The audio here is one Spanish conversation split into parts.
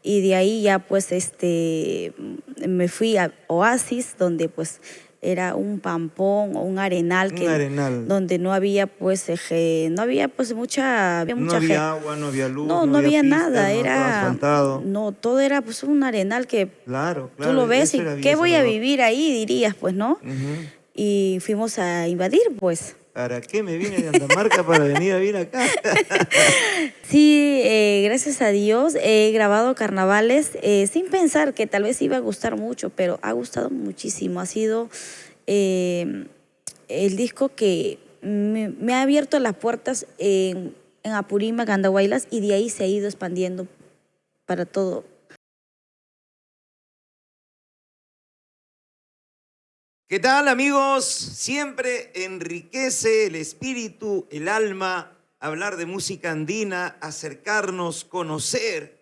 y de ahí ya pues me fui a Oasis, donde pues era un pampón o un arenal Un arenal. donde no había pues no había pues había No mucha había agua, no había luz, no, no no había había pistas, nada, no todo era asfaltado. no, todo era pues un arenal que Claro, tú claro, lo ves eso y era ¿qué Villa voy a Salvador. vivir ahí? Dirías, pues, ¿no? Ujú. Y fuimos a invadir, pues. ¿Para qué me vine de Andamarca para venir a vivir acá? Sí, gracias a Dios he grabado carnavales sin pensar que tal vez iba a gustar mucho, pero ha gustado muchísimo. Ha sido eh, el disco que me ha abierto las puertas en Apurímac, Andahuaylas, y de ahí se ha ido expandiendo para todo. ¿Qué tal, amigos? Siempre enriquece el espíritu, el alma, hablar de música andina, acercarnos, conocer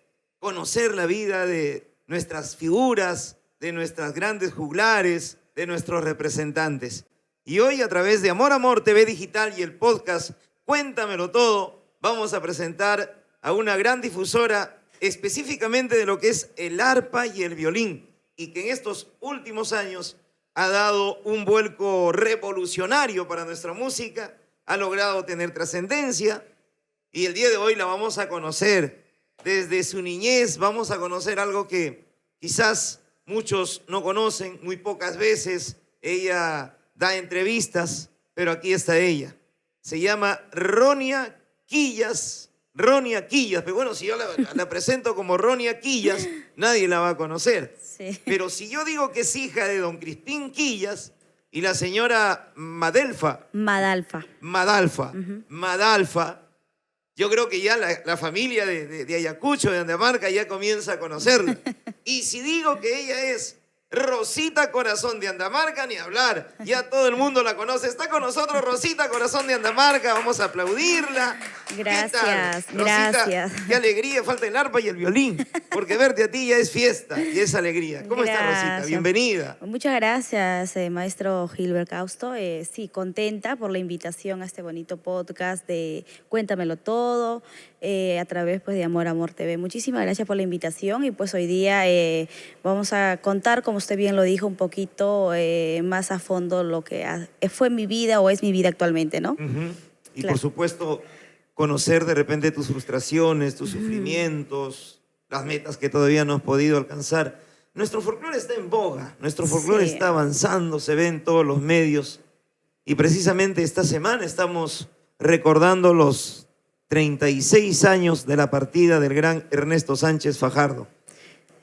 la vida de nuestras figuras, de nuestras grandes juglares, de nuestros representantes. Y hoy, a través de Amor Amor TV Digital y el podcast Cuéntamelo Todo, vamos a presentar a una gran difusora específicamente de lo que es el arpa y el violín, y que en estos últimos años ha dado un vuelco revolucionario para nuestra música, ha logrado tener trascendencia, y el día de hoy la vamos a conocer. Desde su niñez vamos a conocer algo que quizás muchos no conocen, muy pocas veces ella da entrevistas, pero aquí está ella. Se llama Ronia Quillas. Ronia Quillas, pero bueno, si yo la presento como Ronia Quillas, nadie la va a conocer. Sí. Pero si yo digo que es hija de don Crispín Quillas y la señora Madalfa, yo creo que ya la familia de Ayacucho, de Andamarca, ya comienza a conocerla. Y si digo que ella es Rosita Corazón de Andamarca, ni hablar. Ya todo el mundo la conoce. Está con nosotros Rosita Corazón de Andamarca. Vamos a aplaudirla. Gracias, ¿Qué tal? Rosita, gracias. qué alegría. Falta el arpa y el violín. Porque verte a ti ya es fiesta y es alegría. ¿Cómo está, Rosita? Gracias. Bienvenida. Muchas gracias, maestro Gilbert Causto. Sí, contenta por la invitación a este bonito podcast de Cuéntamelo Todo, a través pues, de Amor Amor TV. Muchísimas gracias por la invitación, y pues hoy día vamos a contar, como usted bien lo dijo, un poquito más a fondo lo que fue mi vida o es mi vida actualmente, ¿no? Y Claro. por supuesto, conocer de repente tus frustraciones, tus sufrimientos, las metas que todavía no has podido alcanzar. Nuestro folclore está en boga, nuestro folclore Sí. está avanzando, se ve en todos los medios. Y precisamente esta semana estamos recordando los 36 años de la partida del gran Ernesto Sánchez Fajardo.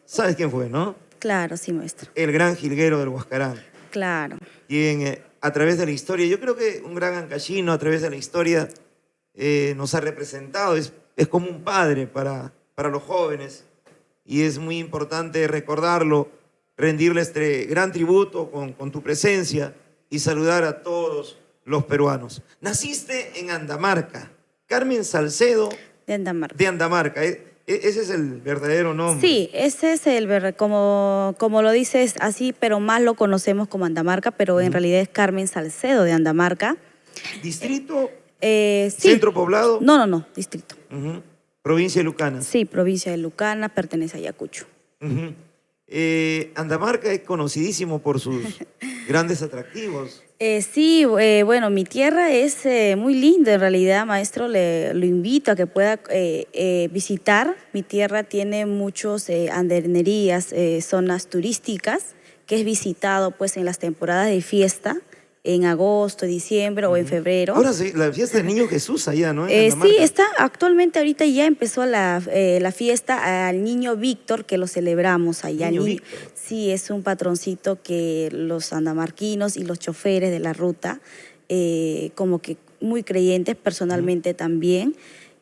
¿Sabes quién fue, no? Claro, sí, maestro. El gran jilguero del Huascarán, Claro. quien a través de la historia, yo creo que un gran ancashino a través de la historia nos ha representado, es como un padre para los jóvenes, y es muy importante recordarlo, rendirle este gran tributo con tu presencia y saludar a todos los peruanos. Naciste en Andamarca, Carmen Salcedo De Andamarca. de Andamarca, ese es el verdadero nombre. Sí, ese es el verdad, como lo dices así, pero más lo conocemos como Andamarca, pero en realidad es Carmen Salcedo de Andamarca. Distrito, Sí. centro poblado. No, distrito. Provincia de Lucana. Sí, provincia de Lucana, pertenece a Ayacucho. Andamarca es conocidísimo por sus grandes atractivos. Sí, bueno, mi tierra es muy linda en realidad, maestro, lo invito a que pueda visitar. Mi tierra tiene muchos andernerías, zonas turísticas, que es visitado pues en las temporadas de fiesta, en agosto, diciembre o en febrero. Ahora sí, la fiesta del Niño Jesús allá, ¿no? Sí, está actualmente, ahorita ya empezó la fiesta al Niño Víctor, que lo celebramos allá. Niño Víctor. Sí, es un patroncito que los andamarquinos y los choferes de la ruta, como que muy creyentes personalmente también,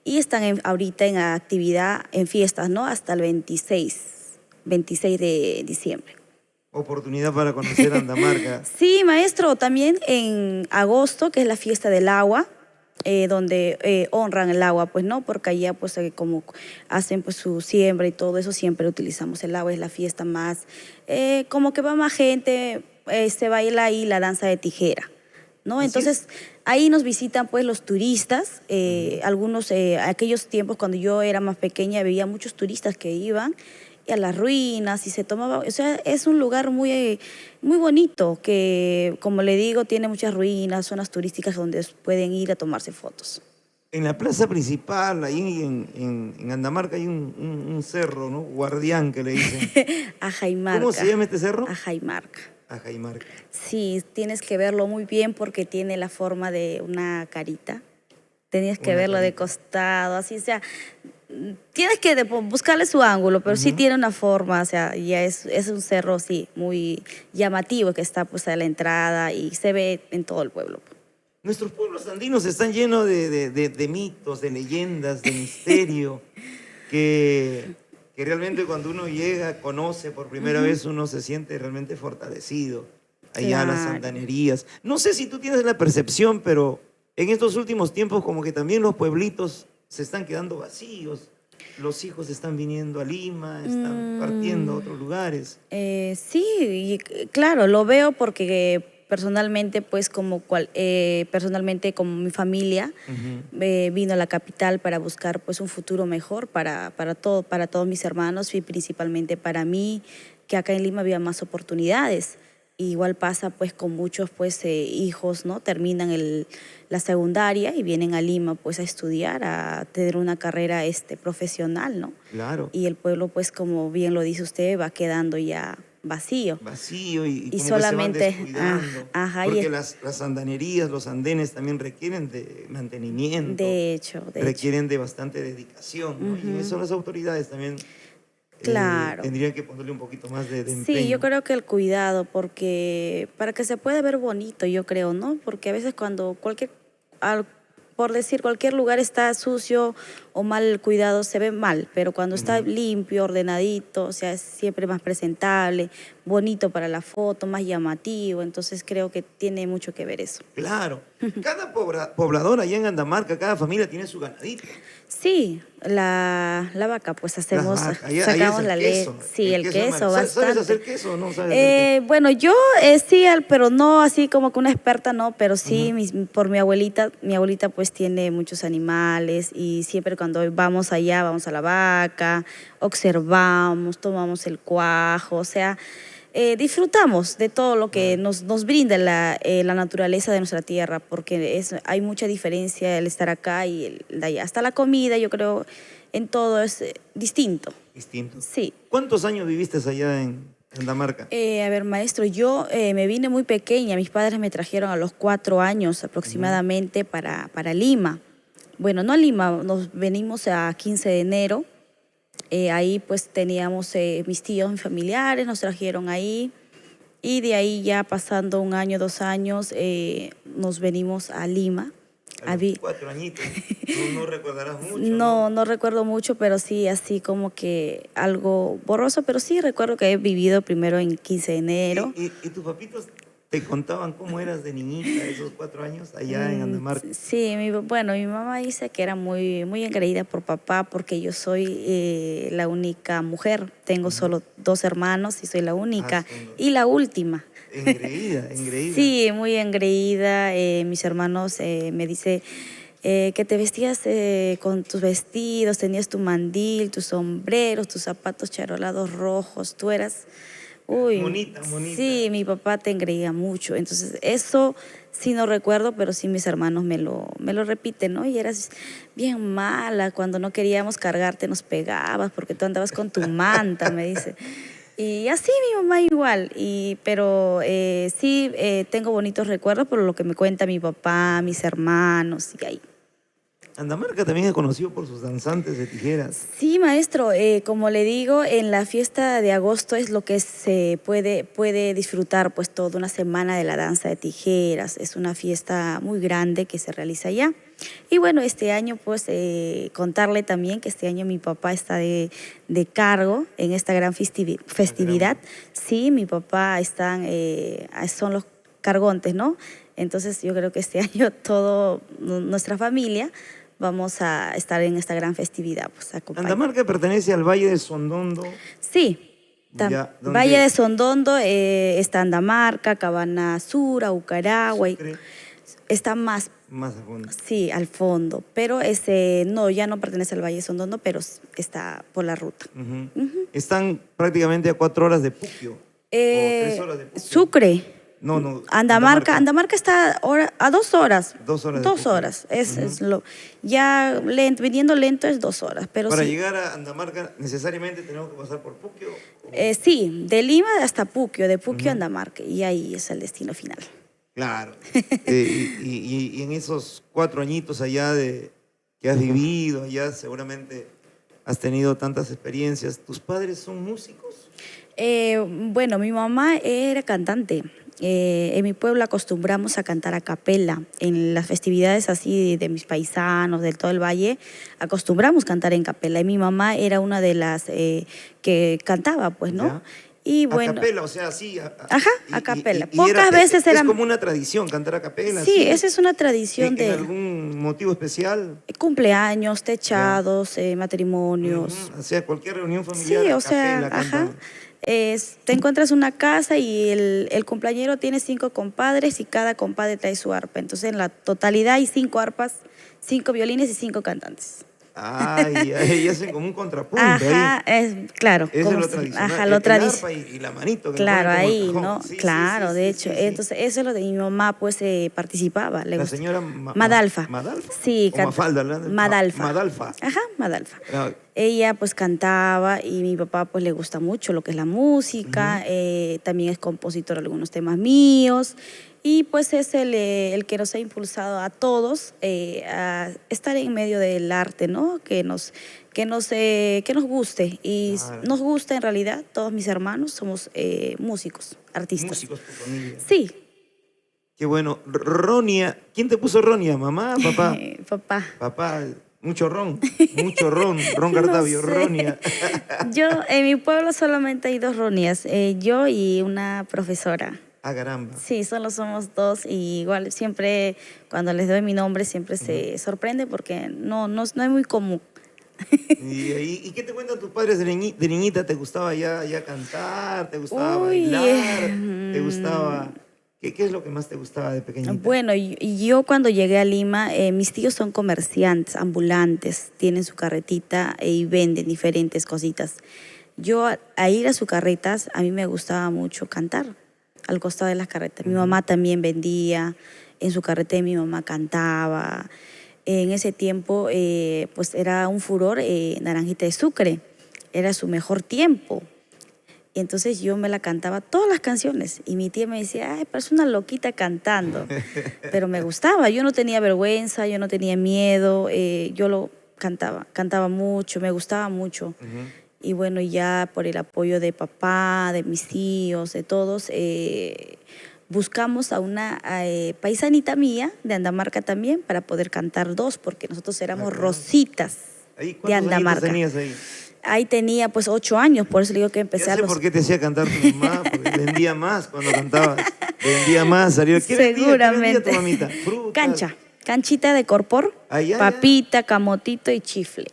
y están ahorita en actividad, en fiestas, ¿no? Hasta el 26 de diciembre. Oportunidad para conocer Andamarca. Sí, maestro, también en agosto, que es la fiesta del agua, donde honran el agua, pues no, porque allá pues como hacen pues su siembra y todo eso, siempre utilizamos el agua, es la fiesta más, como que va más gente, se baila ahí la danza de tijera, ¿no? Así Entonces, ahí nos visitan pues los turistas, algunos, aquellos tiempos cuando yo era más pequeña, veía muchos turistas que iban a las ruinas y se tomaba, o sea, es un lugar muy, muy bonito que, como le digo, tiene muchas ruinas, zonas turísticas donde pueden ir a tomarse fotos. En la plaza principal, ahí en Andamarca, hay un cerro, ¿no? Guardián, que le dicen. Ajaymarca. ¿Cómo se llama este cerro? Ajaymarca. Ajaymarca. Sí, tienes que verlo muy bien porque tiene la forma de una carita. Tenías que Una verlo de carita. costado, así, o sea, tienes que buscarle su ángulo, pero sí tiene una forma, o sea, ya es un cerro, sí, muy llamativo que está pues a la entrada y se ve en todo el pueblo. Nuestros pueblos andinos están llenos de mitos, de leyendas, de misterio, que realmente cuando uno llega, conoce por primera vez, uno se siente realmente fortalecido. Allá las Claro. sandanerías. No sé si tú tienes la percepción, pero en estos últimos tiempos como que también los pueblitos se están quedando vacíos. Los hijos están viniendo a Lima, están partiendo a otros lugares. Sí, claro, lo veo porque personalmente, pues personalmente como mi familia vino a la capital para buscar pues un futuro mejor para todos mis hermanos y principalmente para mí, que acá en Lima había más oportunidades. Igual pasa pues con muchos pues hijos, ¿no? Terminan la secundaria y vienen a Lima pues a estudiar, a tener una carrera profesional, ¿no? Claro. Y el pueblo pues como bien lo dice usted va quedando ya vacío. Vacío y Y como que se van solamente, descuidando. ajá, Porque las andanerías, los andenes también requieren de mantenimiento, de hecho. requieren de bastante dedicación, ¿no? Y en eso las autoridades también Claro. tendrían que ponerle un poquito más de Sí, yo empeño. creo que el cuidado, porque para que se pueda ver bonito, yo creo, ¿no? Porque a veces cuando por decir, cualquier lugar está sucio o mal cuidado, se ve mal, pero cuando está limpio, ordenadito, o sea, es siempre más presentable, bonito para la foto, más llamativo, entonces creo que tiene mucho que ver eso. Claro. Cada poblador allá en Andamarca, cada familia tiene su ganadito. Sí, la vaca, pues hacemos, Las vacas, allá sacamos es el la leche. queso. Sí, el queso, ¿Sabes bastante. hacer queso o no sabes hacer queso? Bueno, yo sí, pero no así como que una experta, no, pero sí por mi abuelita pues tiene muchos animales y siempre cuando vamos allá, vamos a la vaca, observamos, tomamos el cuajo, o sea, disfrutamos de todo lo que nos brinda la naturaleza de nuestra tierra, porque hay mucha diferencia el estar acá y el de allá. Hasta la comida, yo creo, en todo es distinto. Distinto. Sí. ¿Cuántos años viviste allá en Andamarca? A ver, maestro, yo me vine muy pequeña. Mis padres me trajeron a los 4 años aproximadamente para Lima. Bueno, no a Lima, nos venimos a 15 de enero. Ahí pues teníamos mis tíos, mis familiares, nos trajeron ahí. Y de ahí ya pasando 1 año, 2 años, nos venimos a Lima. A los 4 añitos. No recordarás mucho, No, no recuerdo mucho, pero sí, así como que algo borroso, pero sí recuerdo que he vivido primero en 15 de enero. ¿Y tus papitos te contaban cómo eras de niñita esos 4 años allá en Andamarca? Sí, bueno, mi mamá dice que era muy, muy engreída por papá porque yo soy la única mujer. Tengo solo 2 hermanos y soy la única y la última. Engreída, engreída. Sí, muy engreída. Mis hermanos me dicen que te vestías con tus vestidos, tenías tu mandil, tus sombreros, tus zapatos charolados rojos, tú eras... Uy, Monita, monita. sí, mi papá te engreía mucho. Entonces, eso sí no recuerdo, pero sí mis hermanos me lo repiten, ¿no? Y eras bien mala, cuando no queríamos cargarte nos pegabas porque tú andabas con tu manta, me dice. Y así mi mamá igual, pero sí tengo bonitos recuerdos por lo que me cuenta mi papá, mis hermanos y ahí. Andamarca también es conocido por sus danzantes de tijeras. Sí, maestro, como le digo, en la fiesta de agosto es lo que se puede disfrutar pues toda una semana de la danza de tijeras. Es una fiesta muy grande que se realiza allá. Y bueno, este año pues contarle también que este año mi papá está de cargo en esta gran festividad. Sí, mi papá son los cargontes, ¿no? Entonces yo creo que este año toda nuestra familia vamos a estar en esta gran festividad. Pues, Andamarca pertenece al Valle de Sondondo. Sí, Ya, Valle de Sondondo está Andamarca, Cabana Sur, Ucaragua. está más, Más a fondo. sí, al fondo, pero ese no, ya no pertenece al Valle Sondono, pero está por la ruta. Ujú. Están prácticamente a 4 horas de Puquio. O 3 horas de Puquio. Sucre. No, no. Andamarca está a 2 horas. 2 horas de 2 Puquio. horas. Es lo, ya lento, viniendo lento es 2 horas. Pero Para sí, llegar a Andamarca, ¿necesariamente tenemos que pasar por Puquio? sí, de Lima hasta Puquio, de Puquio a Andamarca. Y ahí es el destino final. Claro. Y en esos 4 añitos allá que has vivido, allá seguramente has tenido tantas experiencias. ¿Tus padres son músicos? Bueno, mi mamá era cantante. En mi pueblo acostumbramos a cantar a capela. En las festividades así de mis paisanos, de todo el valle, acostumbramos a cantar en capela. Y mi mamá era una de las que cantaba, pues, ¿no? ¿Ya? Y bueno, A capela, o sea, sí. ajá, a capela. Y Pocas veces es era... como una tradición cantar a capela. Sí, esa es una tradición ¿En de algún motivo especial? cumpleaños, techados, matrimonios. O sea, cualquier reunión familiar Sí, a o sea, capela ajá. cantan. Te encuentras una casa y el cumpleañero tiene 5 compadres y cada compadre trae su arpa. Entonces, en la totalidad hay 5 arpas, 5 violines y 5 cantantes. Ay, y hacen como un contrapunto Ajá, ahí. claro. Eso es como lo si- tradicional. Ajá, lo El tradicional. arpa y la manito. Que le Claro, ponen como el ahí, cajón. ¿no? Sí, Claro, sí, de sí, hecho. sí, sí. Entonces, eso es lo de mi mamá, pues participaba. Le La gusta. señora Madalfa. ¿Madalfa? Sí, ¿O Mafalda? ¿verdad? Madalfa. Madalfa. Ajá, Madalfa. Ah, Ella pues cantaba y mi papá pues le gusta mucho lo que es la música, también es compositor de algunos temas míos y pues es el que nos ha impulsado a todos a estar en medio del arte, ¿no? Que nos guste y Claro. nos gusta en realidad, todos mis hermanos somos músicos, artistas. músicos tu familia. Sí, Qué bueno. Ronia. ¿Quién te puso Ronia? ¿Mamá? ¿Papá? papá. Papá, mucho ron. Mucho ron. Ron Cartavio. No sé. Ronia. Yo, en mi pueblo solamente hay 2 Ronias, yo y una profesora. Ah, caramba. Sí, solo somos 2 y igual siempre cuando les doy mi nombre siempre se sorprende porque no es muy común. ¿Y qué te cuentan tus padres de niñita? ¿Te gustaba ya cantar? ¿Te gustaba Uy, bailar? ¿Te gustaba? ¿Qué es lo que más te gustaba de pequeñita? Bueno, y yo cuando llegué a Lima, mis tíos son comerciantes, ambulantes, tienen su carretita y venden diferentes cositas. Yo a ir a sus carretas, a mí me gustaba mucho cantar al costado de las carretas. Mi mamá también vendía, en su carreta mi mamá cantaba. En ese tiempo, pues era un furor Naranjita de Sucre, era su mejor tiempo. Y entonces yo me la cantaba todas las canciones y mi tía me decía, ay, parece una loquita cantando. Pero me gustaba, yo no tenía vergüenza, yo no tenía miedo, yo lo cantaba mucho, me gustaba mucho. Y bueno, ya por el apoyo de papá, de mis tíos, de todos, buscamos a una paisanita mía de Andamarca también para poder cantar 2, porque nosotros éramos rositas ¿Ahí de cuántos añitos Andamarca. tenías ahí? Ahí tenía pues 8 años, por eso le digo que Ya empecé a sé los... por qué te hacía cantar tu mamá, porque vendía más cuando cantabas. Vendía más, salió. ¿Qué vendía tu mamita? Frutas. Canchita de corpor, Ah, ya, papita, camotito y chifle.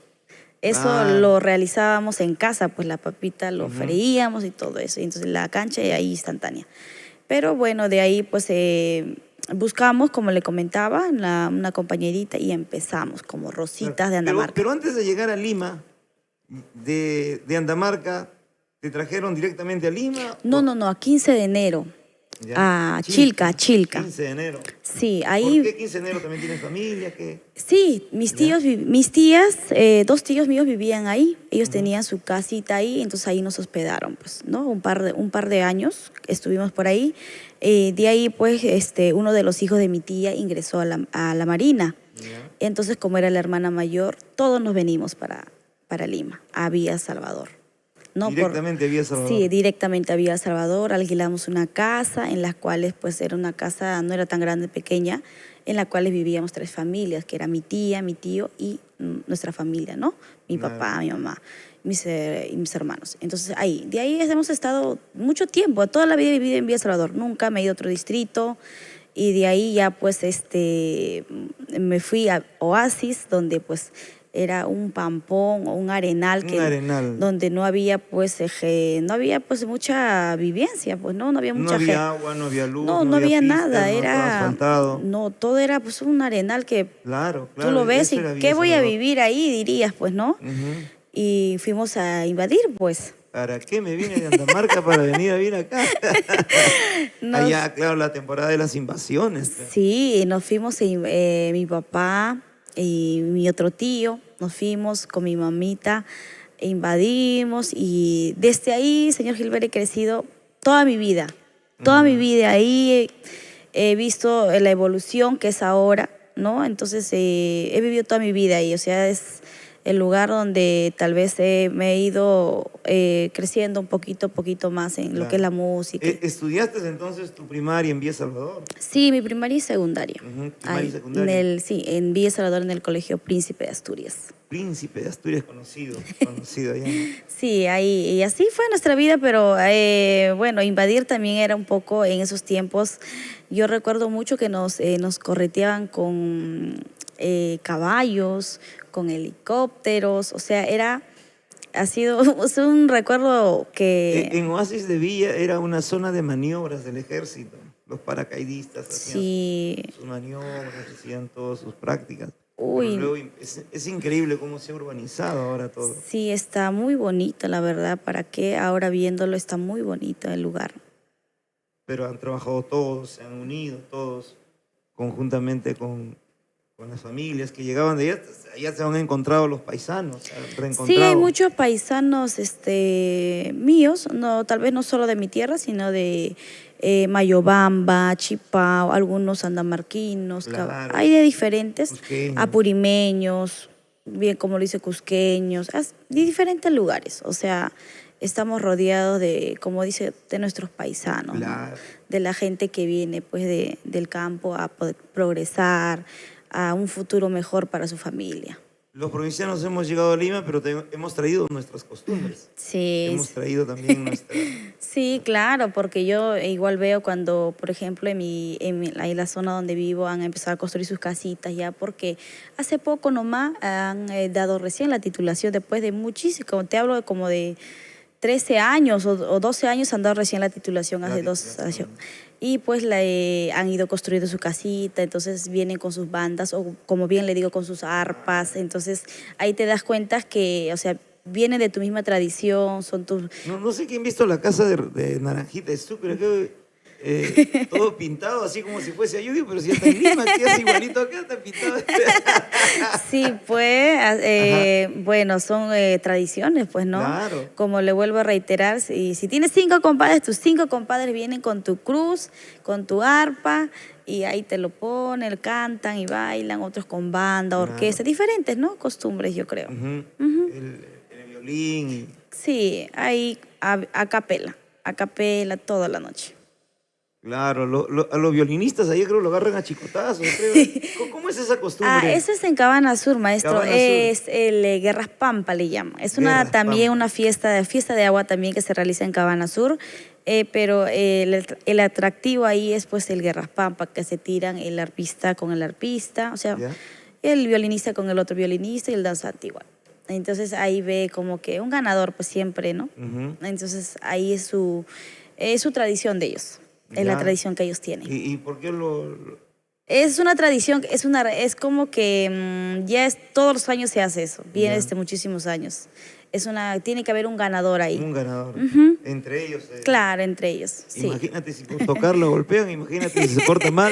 Eso Ah. lo realizábamos en casa, pues la papita lo freíamos y todo eso. Y entonces la cancha y ahí instantánea. Pero bueno, de ahí pues buscamos, como le comentaba, una compañerita y empezamos como Rositas de Andamarca. Pero antes de llegar a Lima, de Andamarca, ¿te trajeron directamente a Lima? No, a 15 de enero. Ya. A Chilca. 15 de enero. Sí, ¿Por ahí... qué 15 de enero también tienes familia? ¿Qué? Sí, mis tías, 2 tíos míos vivían ahí. Ellos tenían su casita ahí, entonces ahí nos hospedaron, pues, ¿no? Un par de años estuvimos por ahí. De ahí, pues, uno de los hijos de mi tía ingresó a la Marina. Ya. Entonces, como era la hermana mayor, todos nos venimos para Lima, a Villa Salvador. No Directamente a Villa Salvador. Sí, directamente a Villa Salvador. Alquilamos una casa en la cual pues era una casa, no era tan grande, pequeña, en la cual vivíamos 3 familias, que era mi tía, mi tío y nuestra familia, ¿no? Mi papá, mi mamá y mis hermanos. Entonces de ahí hemos estado mucho tiempo, toda la vida he vivido en Villa Salvador, nunca me he ido a otro distrito. Y de ahí ya pues me fui a Oasis, donde pues era un pampón o un arenal, Un arenal. donde no había pues no había pues mucha vivencia, pues no había No mucha gente. había agua, no había luz, No, no no había había pistas, nada, no estaba era, asfaltado. no, todo era pues un arenal que Claro, tú claro, lo ves eso y era Villa ¿qué voy a Salvador. vivir ahí? Dirías, pues, ¿no? Ujú. Y fuimos a invadir, pues. ¿Para qué me vine de Andamarca para venir a vivir acá? Nos, Allá, claro, la temporada de las invasiones. Pues. sí, nos fuimos, mi papá y mi otro tío, nos fuimos con mi mamita, e invadimos y desde ahí, señor Gilbert, he crecido toda mi vida. Toda mi vida ahí he visto la evolución que es ahora, ¿no? Entonces he vivido toda mi vida ahí, o sea, es el lugar donde tal vez me he ido creciendo un poquito más en lo que es Claro. la música. ¿Estudiaste entonces tu primaria en Villa Salvador? Sí, mi primaria y secundaria. Ujú, primaria y Ahí, secundaria. sí, en Villa Salvador, en el Colegio Príncipe de Asturias. Príncipe de Asturias, conocido allá, ¿no? Sí, ahí, y así fue nuestra vida, pero bueno, invadir también era un poco en esos tiempos. Yo recuerdo mucho que nos correteaban con caballos, con helicópteros, o sea, ha sido es un recuerdo que En Oasis de Villa era una zona de maniobras del ejército. Los paracaidistas hacían sí, sus maniobras, hacían todas sus prácticas. Pero uy, luego es increíble cómo se ha urbanizado ahora todo. sí, está muy bonito, la verdad, ¿para qué? Ahora viéndolo está muy bonito el lugar. Pero han trabajado todos, se han unido todos conjuntamente con las familias que llegaban de allá. Allá se han encontrado los paisanos, se han Sí, hay reencontrado. muchos paisanos míos, no, tal vez no solo de mi tierra, sino de Mayobamba, Chipao, algunos andamarquinos, Claro. hay de diferentes, Cusqueños. apurimeños, bien como lo dice, cusqueños, de diferentes lugares. O sea, estamos rodeados de, como dice, de nuestros paisanos, ¿no? Claro. De la gente que viene pues del campo a poder progresar, a un futuro mejor para su familia. Los provincianos hemos llegado a Lima, pero hemos traído nuestras costumbres. Sí, Hemos traído también nuestra... sí, claro, porque yo igual veo cuando, por ejemplo, ahí en la zona donde vivo han empezado a construir sus casitas ya, porque hace poco nomás han dado recién la titulación después de muchísimo, como te hablo de como de 13 años o 12 años han dado recién la titulación hace 2 años. Y pues han ido construyendo su casita, entonces vienen con sus bandas o como bien le digo, con sus arpas. Entonces ahí te das cuenta que, o sea, vienen de tu misma tradición, son tus... No sé quién ha visto la casa de Naranjita, es súper todo pintado así como si fuese. Yo digo, pero si está en Lima, que es igualito acá, está pintado. Sí, pues, bueno, son tradiciones, pues, ¿no? Claro. Como le vuelvo a reiterar, si tienes 5 compadres, tus 5 compadres vienen con tu cruz, con tu arpa, y ahí te lo ponen, cantan y bailan, otros con banda, Claro. orquesta, diferentes, ¿no? Costumbres, yo creo. Ujú. Ujú. El violín. Sí, ahí a capela toda la noche. Claro, a los violinistas ahí creo lo agarran a chicotazos. Creo. ¿Cómo es esa costumbre? Eso es en Cabana Sur, maestro. Cabana Sur. Es el Guerras Pampa, le llaman. Es Guerras también Pampa. una fiesta de agua también que se realiza en Cabana Sur. Pero el atractivo ahí es pues el Guerras Pampa, que se tiran el arpista con el arpista, o sea, ¿Ya? el violinista con el otro violinista y el danzante igual. Entonces ahí ve como que un ganador pues siempre, ¿no? Ujú. Entonces ahí es su tradición de ellos, es la Ya. tradición que ellos tienen. ¿Y por qué Es una tradición, es como que todos los años se hace eso, viene Ya. desde muchísimos años. Tiene que haber un ganador ahí. un ganador? Ujú. Entre ellos. Claro, entre ellos, sí. Imagínate si por tocarlo golpean, imagínate si se porta mal.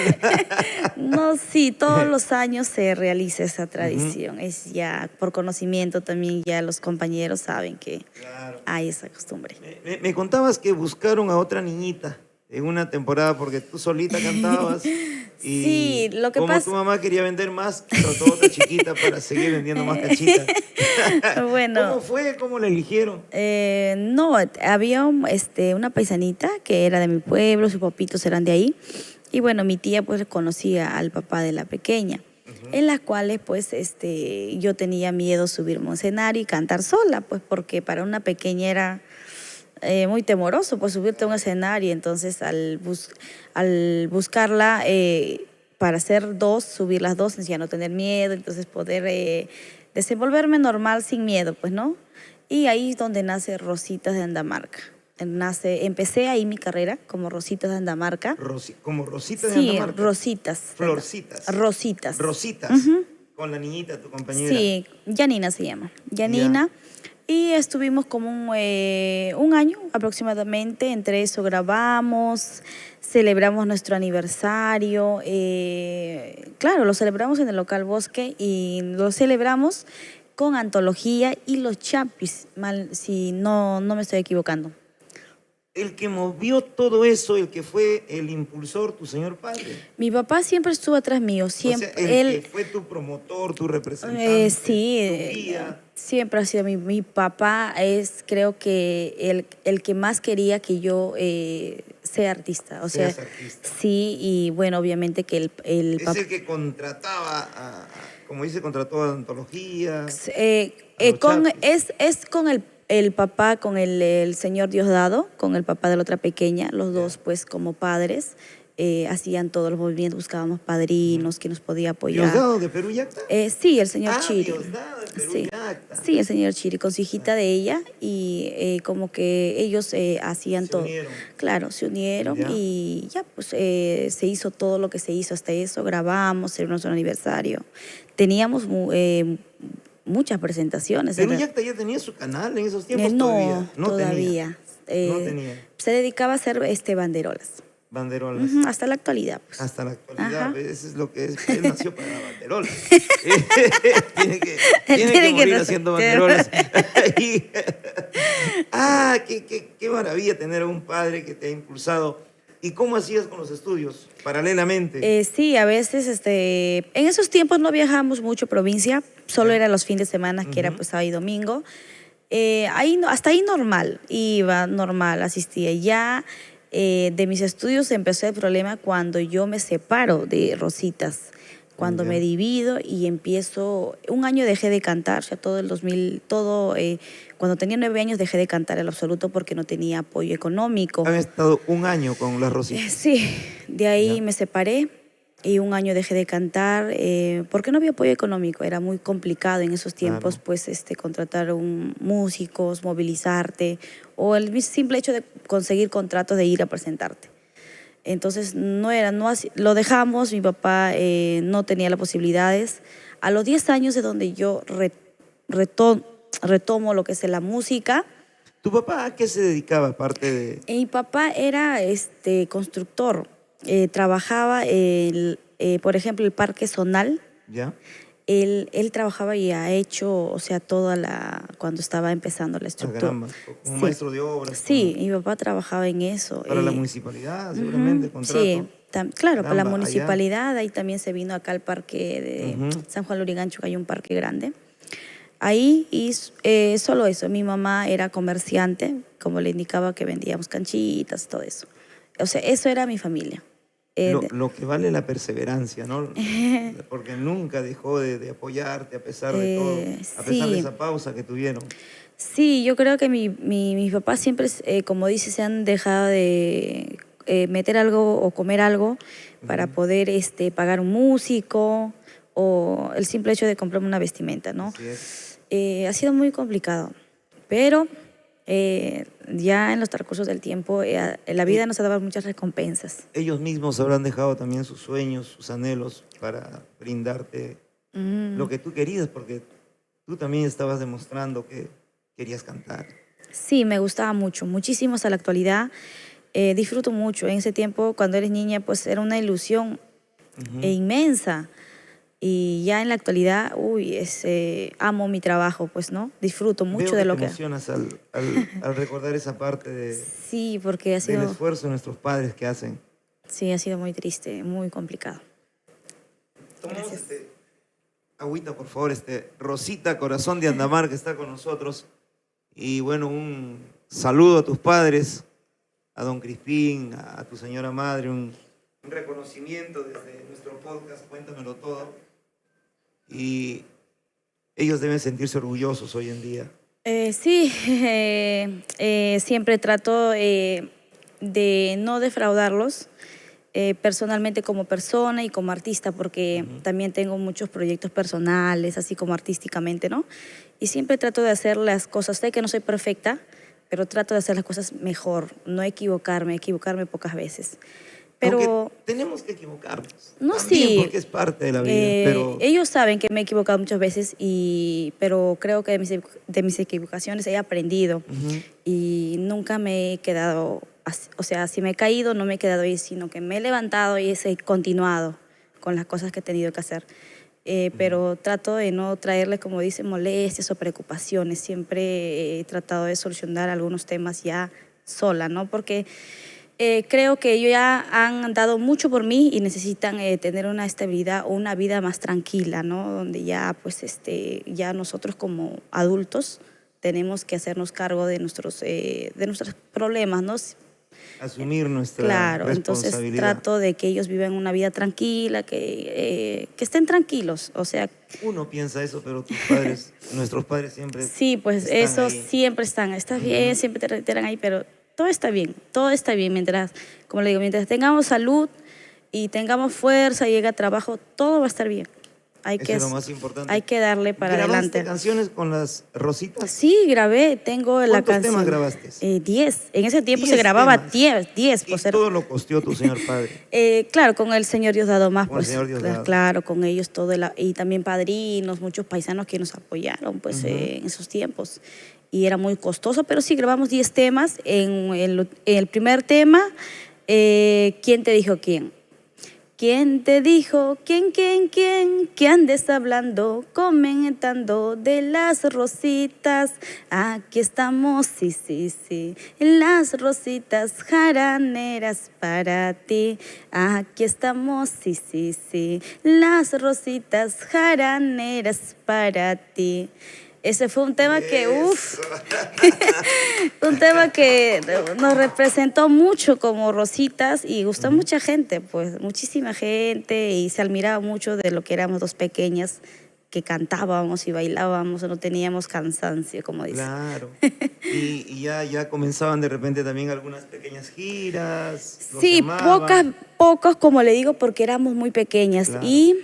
No, sí, todos los años se realiza esa tradición. Es ya por conocimiento también, ya los compañeros saben que Claro. hay esa costumbre. Me contabas que buscaron a otra niñita en una temporada porque tú solita cantabas y Sí, lo que como pasa- tu mamá quería vender más, trató a otra chiquita para seguir vendiendo más cachitas. Bueno. ¿Cómo fue? ¿Cómo la eligieron? No, había una paisanita que era de mi pueblo, sus papitos eran de ahí. Y bueno, mi tía pues conocía al papá de la pequeña, en las cuales pues yo tenía miedo subirme a un escenario y cantar sola, pues porque para una pequeña era muy temoroso pues subirte a un escenario. Entonces al buscarla para hacer dos, subir las dos, ya no tener miedo, entonces poder desenvolverme normal, sin miedo, pues, ¿no? Y ahí es donde nace Rositas de Andamarca. Empecé ahí mi carrera como Rositas de Andamarca. Como Rosita de Sí, Andamarca. Rositas. Florcitas. Rositas. Rositas. Ujú. Con la niñita, tu compañera. Sí, Janina se llama. Janina. Y estuvimos como un año aproximadamente. Entre eso grabamos, celebramos nuestro aniversario. Claro, lo celebramos en el local Bosque y lo celebramos con Antología y los Chapis, si no me estoy equivocando. El que movió todo eso, el que fue el impulsor, tu señor padre. Mi papá siempre estuvo atrás mío, siempre. O sea, el que fue tu promotor, tu representante, Sí, tu guía. siempre ha sido mi papá, creo que el que más quería que yo sea artista. O sea, Artista. sí, y bueno, obviamente que el Es papá... el que contrataba, como dice, contrató a Antología. Es con el papá, con el señor Diosdado, con el papá de la otra pequeña, los dos pues como padres, hacían todos los movimientos, buscábamos padrinos, que nos podía apoyar. ¿Diosdado de Perú Yacta? Sí, el señor Chiri. Diosdado de Perú Sí. Yacta. Sí, el señor Chiri, con su hijita de ella, y como que ellos hacían todo. Se unieron. Claro, se unieron Ya. y ya, pues se hizo todo lo que se hizo hasta eso, grabamos, era nuestro aniversario. Teníamos muchas presentaciones. Perú Yacta ya tenía su canal en esos tiempos No, todavía. todavía. No tenía. Se dedicaba a hacer banderolas. Banderolas. Ujú, hasta la actualidad. Pues. Hasta la actualidad, Ajá. eso es lo que es. Él nació para la banderola. tiene que Tiene que morir nacer. haciendo banderolas. Qué maravilla tener a un padre que te ha impulsado. ¿Y cómo hacías con los estudios paralelamente? Sí, a veces, en esos tiempos no viajábamos mucho provincia, solo eran los fines de semana, que era pues sábado y domingo. Hasta ahí normal, iba normal, asistía. Ya de mis estudios empezó el problema cuando yo me separo de Rositas, cuando me divido y empiezo, un año dejé de cantar, ya todo el 2000, cuando tenía 9 años dejé de cantar en lo absoluto porque no tenía apoyo económico. Han estado un año con las Rositas. Sí, de ahí Ya. me separé y un año dejé de cantar porque no había apoyo económico, era muy complicado en esos tiempos, Claro. pues contratar músicos, movilizarte o el simple hecho de conseguir contratos de ir a presentarte. Entonces lo dejamos, mi papá no tenía las posibilidades. A los 10 años es donde yo retomo lo que es la música. ¿Tu papá a qué se dedicaba aparte de...? Mi papá era constructor, trabajaba, por ejemplo, el Parque Zonal. ¿Ya? Él trabajaba y ha hecho, o sea, cuando estaba empezando la estructura. Caramba, como Sí. maestro de obras. Sí, mi papá trabajaba en eso. Para la municipalidad, seguramente, contrato. Sí, claro, para la Caramba, allá. municipalidad, ahí también se vino acá al parque de San Juan Lurigancho, que hay un parque grande. Ahí, y solo eso, mi mamá era comerciante, como le indicaba, que vendíamos canchitas, todo eso. O sea, eso era mi familia. Lo que vale la perseverancia, ¿no? Porque nunca dejó de apoyarte a pesar de todo, a pesar de sí. esa pausa que tuvieron. Sí, yo creo que mis papás siempre, como dice, se han dejado de meter algo o comer algo para poder pagar un músico o el simple hecho de comprarme una vestimenta, ¿no? Así es. Ha sido muy complicado, pero ya en los transcursos del tiempo la vida nos ha dado muchas recompensas. Ellos mismos habrán dejado también sus sueños, sus anhelos para brindarte lo que tú querías, porque tú también estabas demostrando que querías cantar. Sí, me gustaba mucho, muchísimo hasta la actualidad. Disfruto mucho. En ese tiempo, cuando eres niña, pues era una ilusión inmensa. Y ya en la actualidad, amo mi trabajo, pues, ¿no? Disfruto mucho Veo de lo te que... emocionas al recordar esa parte Sí, porque del esfuerzo de nuestros padres que hacen. Sí, ha sido muy triste, muy complicado. Tomamos agüita, por favor, Rosita Corazón de Andamar, que está con nosotros. Y bueno, un saludo a tus padres, a don Crispín, a tu señora madre, un reconocimiento desde nuestro podcast, Cuéntamelo Todo. Y ellos deben sentirse orgullosos hoy en día. Sí, siempre trato de no defraudarlos. personalmente como persona y como artista, porque también tengo muchos proyectos personales, así como artísticamente, ¿no? Y siempre trato de hacer las cosas, sé que no soy perfecta, pero trato de hacer las cosas mejor, no equivocarme pocas veces. Pero Aunque tenemos que equivocarnos. no, También sí, porque es parte de la vida, pero ellos saben que me he equivocado muchas veces, pero creo que de mis equivocaciones he aprendido y nunca me he quedado, o sea, si me he caído no me he quedado ahí, sino que me he levantado y he continuado con las cosas que he tenido que hacer. Pero trato de no traerle, como dicen, molestias o preocupaciones. Siempre he tratado de solucionar algunos temas ya sola, ¿no? Porque creo que ellos ya han dado mucho por mí y necesitan tener una estabilidad o una vida más tranquila, ¿no? Donde ya, pues, ya nosotros como adultos tenemos que hacernos cargo de nuestros problemas, ¿no? asumir nuestra Claro, entonces responsabilidad. trato de que ellos vivan una vida tranquila, que estén tranquilos, o sea, Uno piensa eso, pero tus padres, nuestros padres siempre sí, pues están eso ahí. siempre están, estás bien, siempre te reiteran ahí, pero todo está bien mientras, como le digo, mientras tengamos salud y tengamos fuerza y llega trabajo, todo va a estar bien. Hay Eso que, es lo más importante. hay que darle para ¿Grabaste adelante. canciones con las Rositas? Sí, grabé, tengo la ¿Cuántos temas canción. grabaste? 10. En ese tiempo se 10 grababa temas. 10 Y por ser. todo lo costeó tu señor padre, Claro, con el Señor Diosdado más, con el pues, señor Diosdado. claro, con ellos todo, y también padrinos, muchos paisanos que nos apoyaron, pues, en esos tiempos. Y era muy costoso, pero sí, grabamos 10 temas. En el primer tema, ¿quién te dijo quién? ¿Quién te dijo, quién, que andes hablando, comentando de las rositas? Aquí estamos, sí, las rositas jaraneras para ti. Aquí estamos, sí, las rositas jaraneras para ti. Ese fue un tema que, uff, un tema que nos representó mucho como Rositas y gustó a mucha gente, pues muchísima gente, y se admiraba mucho de lo que éramos dos pequeñas que cantábamos y bailábamos, no teníamos cansancio, como dicen. Claro. Y ya comenzaban de repente también algunas pequeñas giras. Los Sí, llamaban. pocas, como le digo, porque éramos muy pequeñas Claro. y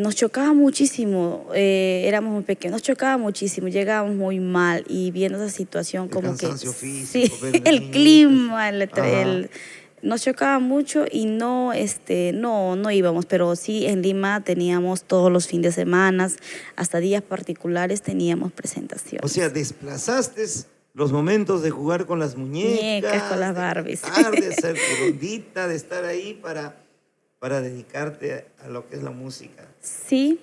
nos chocaba muchísimo, éramos muy pequeños, nos chocaba muchísimo, llegábamos muy mal y viendo esa situación El como que cansancio sí, físico, ver las el niñitas. clima, Ajá. nos chocaba mucho y no íbamos, pero sí en Lima teníamos todos los fines de semana, hasta días particulares teníamos O presentaciones. sea, desplazaste los momentos de jugar con las Muñecas, con las de Barbies. cantar, de hacer tu rondita, de estar ahí para dedicarte a lo que es la música. Sí,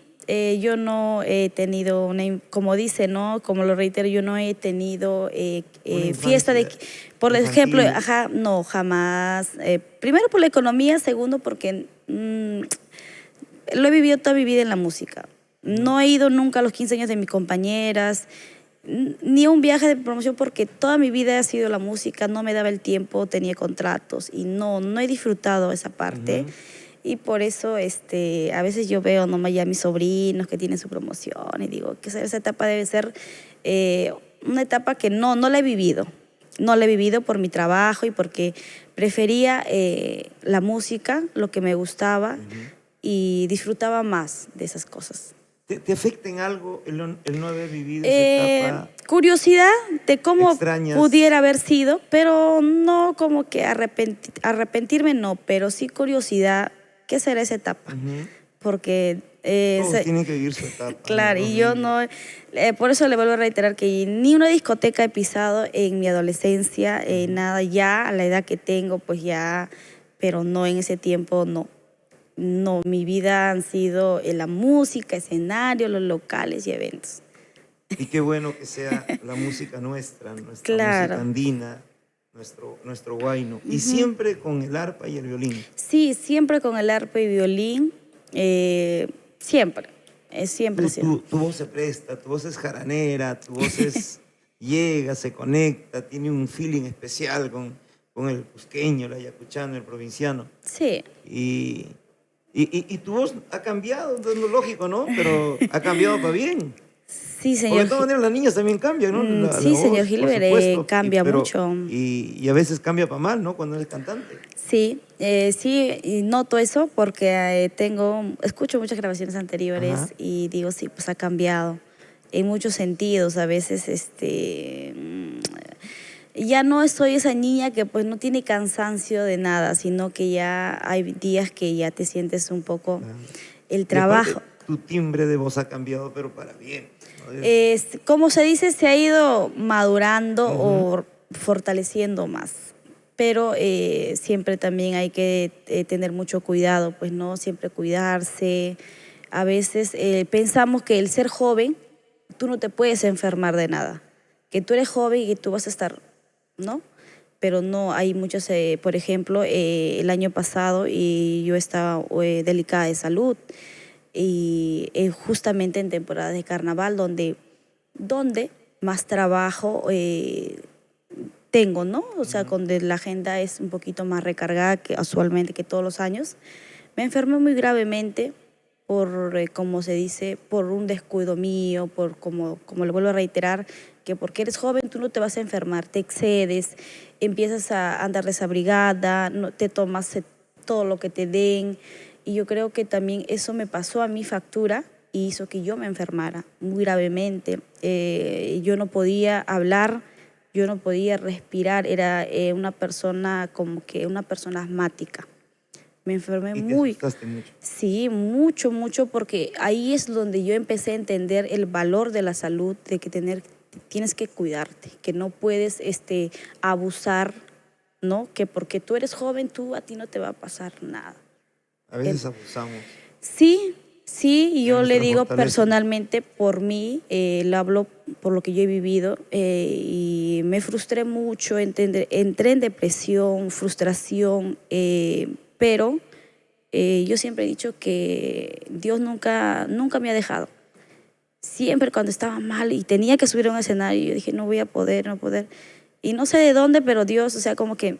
yo no he tenido, como dice, ¿no? Como lo reitero, yo no he tenido Una fiesta de, infancia por ejemplo, infantil. ajá, no, jamás. Primero por la economía, segundo porque lo he vivido toda mi vida en la música. No he ido nunca a los 15 años de mis compañeras, ni a un viaje de promoción porque toda mi vida ha sido la música, no me daba el tiempo, tenía contratos y no he disfrutado esa parte. Y por eso a veces yo veo nomás ya a mis sobrinos que tienen su promoción y digo que esa etapa debe ser una etapa que no la he vivido. No la he vivido por mi trabajo y porque prefería la música, lo que me gustaba y disfrutaba más de esas cosas. ¿Te afecta en algo el no haber vivido esa etapa? Curiosidad de cómo ¿Extrañas? pudiera haber sido, pero no como que arrepentirme, no, pero sí curiosidad, ¿qué será esa etapa? Porque Todos tienen que vivir su etapa. claro, ¿no? y yo no, por eso le vuelvo a reiterar que ni una discoteca he pisado en mi adolescencia, nada, ya a la edad que tengo, pues ya, pero no en ese tiempo, no. No, mi vida han sido la música, escenario, los locales y eventos. Y qué bueno que sea la música nuestra Claro. música andina, nuestro huayno. Y siempre con el arpa y el violín. Sí, siempre con el arpa y violín, siempre, siempre. Tu voz se presta, tu voz es jaranera, tu voz llega, se conecta, tiene un feeling especial con el cusqueño, el ayacuchano, el provinciano. Sí. Y tu voz ha cambiado, no es lógico, ¿no? Pero ha cambiado para bien. Sí, Porque de señor. todas maneras las niñas también cambian, ¿no? Sí, La señor voz, por Gilbert, supuesto, cambia pero, mucho. y a veces cambia para mal, ¿no? Cuando eres cantante. Sí, sí, y noto eso porque escucho muchas grabaciones Ajá. anteriores y digo, sí, pues ha cambiado en muchos sentidos. A veces, ya no soy esa niña que pues no tiene cansancio de nada, sino que ya hay días que ya te sientes un poco Claro. el Y aparte, trabajo. tu timbre de voz ha cambiado, pero para bien, ¿no? Como se dice, se ha ido madurando Ujú. o fortaleciendo más. Pero siempre también hay que tener mucho cuidado, pues no siempre cuidarse. A veces pensamos que el ser joven, tú no te puedes enfermar de nada, que tú eres joven y que tú vas a estar, ¿no? Pero no, hay muchos, por ejemplo, el año pasado y yo estaba delicada de salud y justamente en temporada de carnaval donde más trabajo tengo, ¿no? O sea, Ujú. donde la agenda es un poquito más recargada que usualmente que todos los años. Me enfermé muy gravemente por, como se dice, por un descuido mío, por como le vuelvo a reiterar, que porque eres joven tú no te vas a enfermar, te excedes, empiezas a andar desabrigada, no, te tomas todo lo que te den. Y yo creo que también eso me pasó a mi factura y hizo que yo me enfermara muy gravemente. Yo no podía hablar, yo no podía respirar, era una persona como que una persona asmática. Me enfermé Y te muy, asustaste mucho. sí, mucho, mucho, porque ahí es donde yo empecé a entender el valor de la salud, de que tienes que cuidarte, que no puedes abusar, ¿no? Que porque tú eres joven, a ti no te va a pasar nada. A Em, veces abusamos Sí, sí, y de yo le nuestra digo fortaleza. personalmente por mí, lo hablo por lo que yo he vivido y me frustré mucho, entré en depresión, frustración, pero yo siempre he dicho que Dios nunca me ha dejado. Siempre cuando estaba mal y tenía que subir a un escenario, yo dije, no voy a poder, no poder. Y no sé de dónde, pero Dios, o sea, como que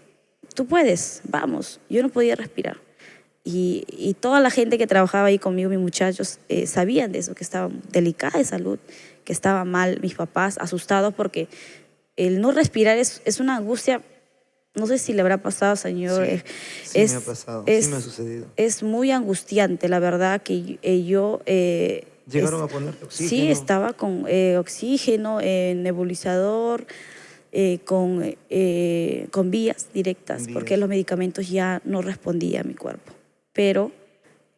tú puedes, vamos. Yo no podía respirar. Y toda la gente que trabajaba ahí conmigo, mis muchachos, sabían de eso, que estaba delicada de salud, que estaba mal, mis papás asustados porque el no respirar es una angustia, no sé si le habrá pasado, señor, Sí, sí me ha es, pasado, sí me ha es, sucedido. es muy angustiante, la verdad, que yo Llegaron a ponerte sí oxígeno. estaba con oxígeno, nebulizador, con vías directas, porque Días. los medicamentos ya no respondían a mi cuerpo. Pero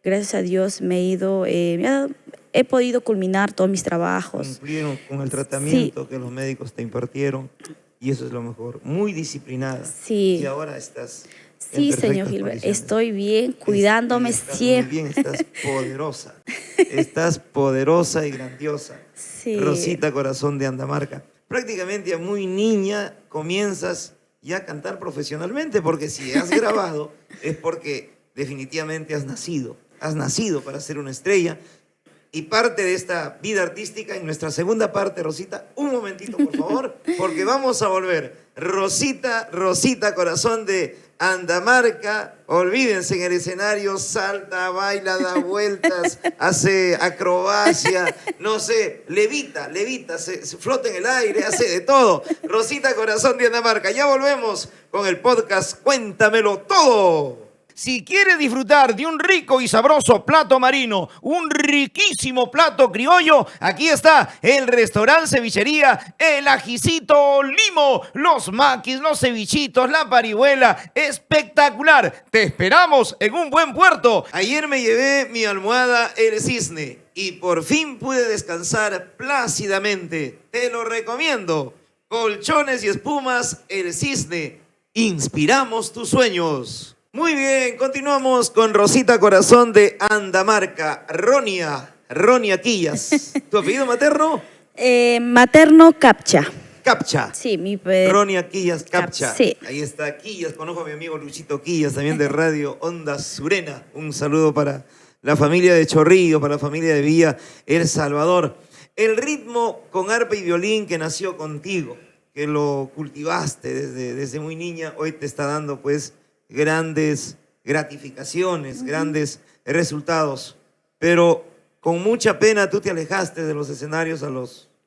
gracias a Dios he podido culminar todos mis trabajos. Cumplieron con el Sí, tratamiento que los médicos te impartieron y eso es lo mejor. Muy disciplinada. Y sí, ahora estás en sí, señor perfectas Gilbert, condiciones. estoy bien, Y cuidándome estás muy siempre. bien, estás poderosa. Estás poderosa y grandiosa. Sí, Rosita Corazón de Andamarca. Prácticamente a muy niña comienzas ya a cantar profesionalmente, porque si has grabado es porque definitivamente has nacido. Has nacido para ser una estrella. Y parte de esta vida artística en nuestra segunda parte, Rosita, un momentito, por favor, porque vamos a volver. Rosita, Rosita, corazón de Andamarca, olvídense en el escenario, salta, baila, da vueltas, hace acrobacia, no sé, levita, se flota en el aire, hace de todo. Rosita, corazón de Andamarca, ya volvemos con el podcast Cuéntamelo Todo. Si quiere disfrutar de un rico y sabroso plato marino, un riquísimo plato criollo, aquí está el restaurante cevichería El Ajicito Limo. Los maquis, los cevichitos, la parihuela, espectacular. Te esperamos en un buen puerto. Ayer me llevé mi almohada El Cisne y por fin pude descansar plácidamente. Te lo recomiendo. Colchones y espumas El Cisne. Inspiramos tus sueños. Muy bien, continuamos con Rosita Corazón de Andamarca, Ronia Quillas. ¿Tu apellido materno? materno Capcha. Capcha. Sí, Ronia Quillas Capcha. sí. Ahí está Quillas, conozco a mi amigo Luchito Quillas, también de Radio Onda Surena. Un saludo para la familia de Chorrillo, para la familia de Villa El Salvador. El ritmo con arpa y violín que nació contigo, que lo cultivaste desde muy niña, hoy te está dando pues grandes gratificaciones, grandes resultados. Pero con mucha pena tú te alejaste de los escenarios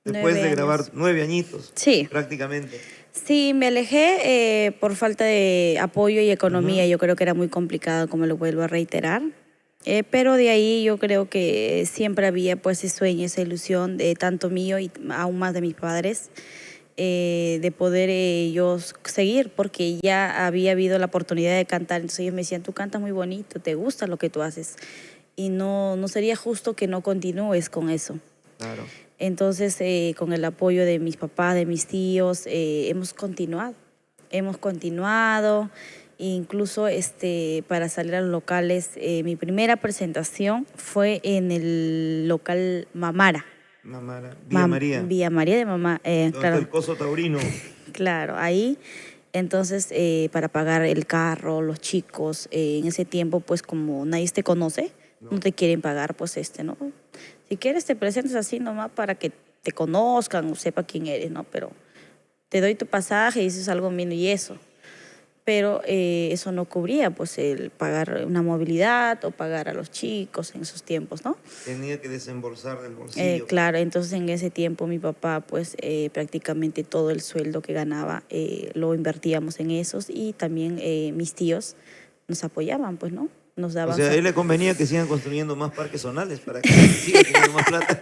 después 9 de grabar años. 9 añitos. Sí. Prácticamente. Sí, me alejé por falta de apoyo y economía. Ujú. Yo creo que era muy complicado, como lo vuelvo a reiterar. Pero de ahí yo creo que siempre había pues ese sueño, esa ilusión de tanto mío y aún más de mis padres, de poder ellos seguir, porque ya había habido la oportunidad de cantar. Entonces ellos me decían, tú cantas muy bonito, te gusta lo que tú haces. Y no sería justo que no continúes con eso. Claro. Entonces, con el apoyo de mis papás, de mis tíos, hemos continuado. Hemos continuado, incluso para salir a los locales. Mi primera presentación fue en el local Mamara. Villa María. Villa María de Mamá, ¿Dónde está claro, el coso taurino? claro, ahí. Entonces, para pagar el carro, los chicos, en ese tiempo, pues como nadie te conoce, no te quieren pagar, pues ¿no? Si quieres te presentas así nomás para que te conozcan o sepa quién eres, ¿no? Pero te doy tu pasaje y dices algo menos y eso. Pero eso no cubría, pues, el pagar una movilidad o pagar a los chicos en esos tiempos, ¿no? Tenía que desembolsar del bolsillo. Claro, entonces en ese tiempo mi papá, pues, prácticamente todo el sueldo que ganaba lo invertíamos en esos y también mis tíos nos apoyaban, pues, ¿no? Nos O daban... sea, a él le convenía que sigan construyendo más parques zonales para que sigan teniendo más plata.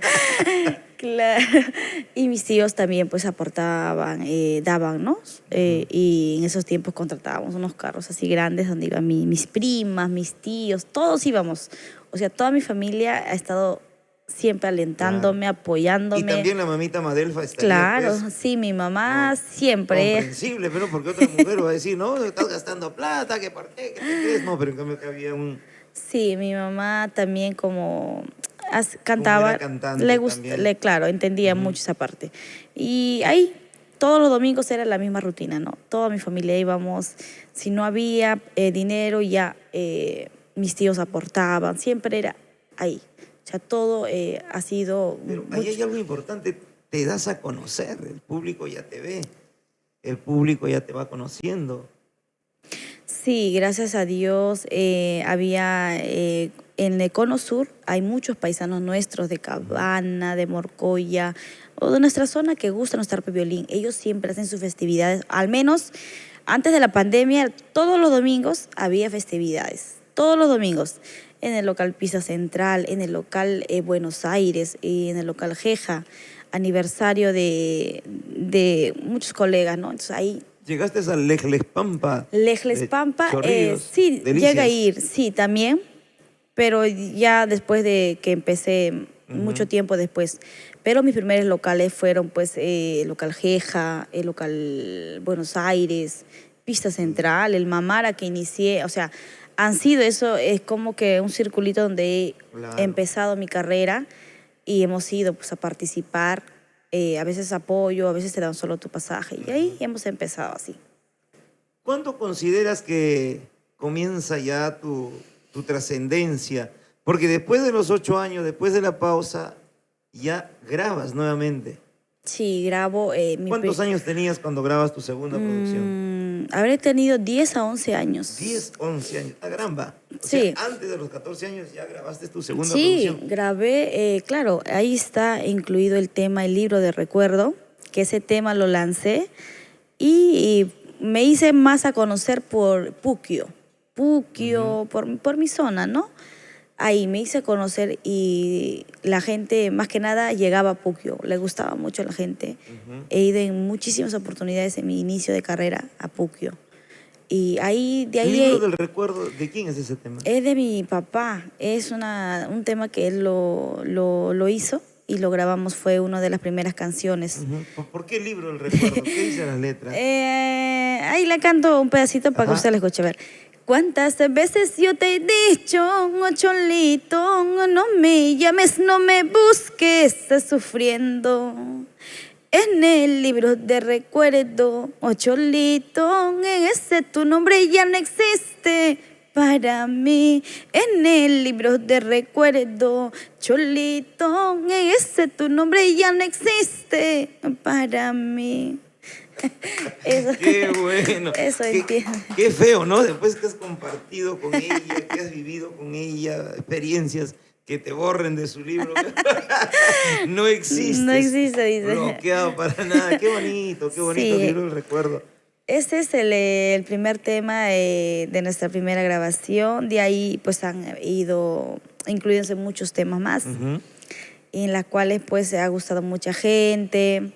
Claro, y mis tíos también pues aportaban, daban, ¿no? Y en esos tiempos contratábamos unos carros así grandes donde iban mis primas, mis tíos, todos íbamos. O sea, toda mi familia ha estado siempre alentándome, Claro. apoyándome. Y también la mamita Madelfa estaría, Claro, pues, sí, mi mamá no, siempre. comprensible, pero porque otra mujer va a decir, no, estás gastando plata, que por qué, que te crees. No, pero en cambio que había Sí, mi mamá también como como cantaba, era cantante también. claro, entendía Ujú. mucho esa parte. Y ahí todos los domingos era la misma rutina, ¿no? Toda mi familia íbamos, si no había dinero ya mis tíos aportaban, siempre era ahí. O sea, todo ha sido Pero ahí hay mucho. algo importante, te das a conocer, el público ya te ve, el público ya te va conociendo. Sí, gracias a Dios había en el Cono Sur hay muchos paisanos nuestros de Cabana, de Morcoya o de nuestra zona que gustan nuestro arpa violín. Ellos siempre hacen sus festividades, al menos antes de la pandemia, todos los domingos había festividades, todos los domingos. En el local Pisa Central, en el local Buenos Aires, y en el local Jeja, aniversario de muchos colegas, ¿no? Entonces ahí Llegaste a Lejles Pampa. Lejles Pampa, Chorrillos, sí, Delicias. llega a ir, sí, también, pero ya después de que empecé, mucho tiempo después. Pero mis primeros locales fueron, pues, el local Jeja, el local Buenos Aires, Pista Central, el Mamara que inicié, o sea, han sido eso, es como que un circulito donde he Claro. empezado mi carrera y hemos ido, pues, a participar. A veces apoyo, a veces te dan solo tu pasaje. Y ahí hemos empezado así. ¿Cuándo consideras que comienza ya tu trascendencia? Porque después de los 8 años, después de la pausa, ya grabas nuevamente. Sí, grabo. ¿Cuántos años tenías cuando grabas tu segunda producción? Habré tenido 10 a 11 años. 10, 11 años. ¡Ah, caramba! O Sí. sea, antes de los 14 años ya grabaste tu segunda Sí, producción. grabé, claro, ahí está incluido el tema, el libro de recuerdo, que ese tema lo lancé y me hice más a conocer por Puquio, por mi zona, ¿no? Ahí me hice conocer y la gente, más que nada, llegaba a Puquio, le gustaba mucho a la gente. He ido en muchísimas oportunidades en mi inicio de carrera a Puquio. Y ahí, de ¿El ahí... libro del recuerdo, de quién es ese tema? Es de mi papá, es un tema que él lo hizo y lo grabamos, fue una de las primeras canciones. ¿Por qué el libro del recuerdo? ¿Qué dice las letras? Ahí le canto un pedacito para que Ajá. usted lo escuche. A ver. ¿Cuántas veces yo te he dicho, oh, cholito, no me llames, no me busques, estás sufriendo? En el libro de recuerdo, oh cholito, en ese tu nombre ya no existe para mí. En el libro de recuerdo, cholito, en ese tu nombre ya no existe para mí. Eso, Qué bueno. eso Qué, entiendo. qué feo, ¿no? Después que has compartido con ella, que has vivido con ella, experiencias, que te borren de su libro. No existe. No existe, dice. Bloqueado para nada. Qué bonito Sí. libro del recuerdo. Este es el primer tema de nuestra primera grabación. De ahí pues han ido incluyéndose muchos temas más, en las cuales pues ha gustado mucha gente.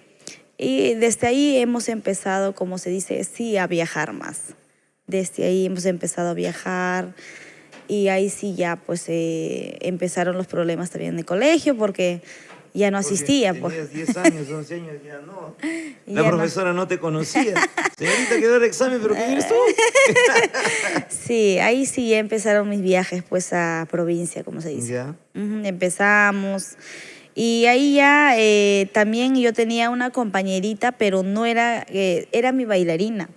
Y desde ahí hemos empezado, como se dice, sí, a viajar más. Desde ahí hemos empezado a viajar y ahí sí ya pues empezaron los problemas también en el colegio porque ya no asistía. Tenías Pues. 10 años, 11 años, ya no. La Ya profesora no te conocía. Señorita, quedó el examen, pero ¿quién eres tú? Sí, ahí sí ya empezaron mis viajes pues a provincia, como se dice. Ya. Empezamos y ahí ya también yo tenía una compañerita, pero no era, era mi bailarina.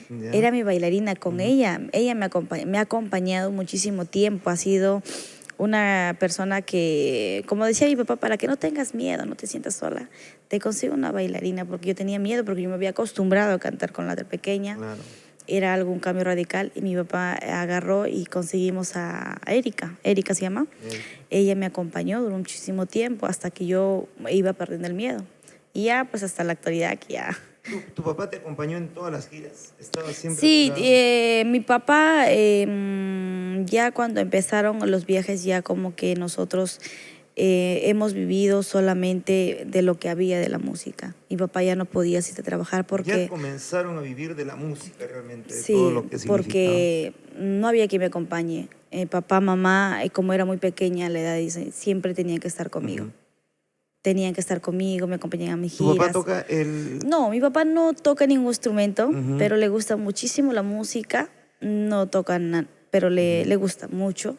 Ya. Era mi bailarina con ella. Ella me ha acompañado muchísimo tiempo. Ha sido una persona que, como decía mi papá, para que no tengas miedo, no te sientas sola, te consigo una bailarina, porque yo tenía miedo, porque yo me había acostumbrado a cantar con la de pequeña. Claro. Era algo, un cambio radical, y mi papá agarró y conseguimos a Erika. Erika se llama. Ella me acompañó, duró muchísimo tiempo, hasta que yo iba perdiendo el miedo. Y ya, pues hasta la actualidad que ya... ¿Tu papá te acompañó en todas las giras? ¿Estaba siempre? Sí, mi papá, ya cuando empezaron los viajes, ya como que nosotros hemos vivido solamente de lo que había de la música. Mi papá ya no podía asistir a trabajar porque... Ya comenzaron a vivir de la música realmente, de Sí, todo lo que significaba. porque no había quien me acompañe. Papá, mamá, como era muy pequeña la edad, dice, siempre tenían que estar conmigo. Tenían que estar conmigo, me acompañaban a mis giras. ¿Tu papá toca el...? No, mi papá no toca ningún instrumento, pero le gusta muchísimo la música. No toca nada, pero le gusta mucho.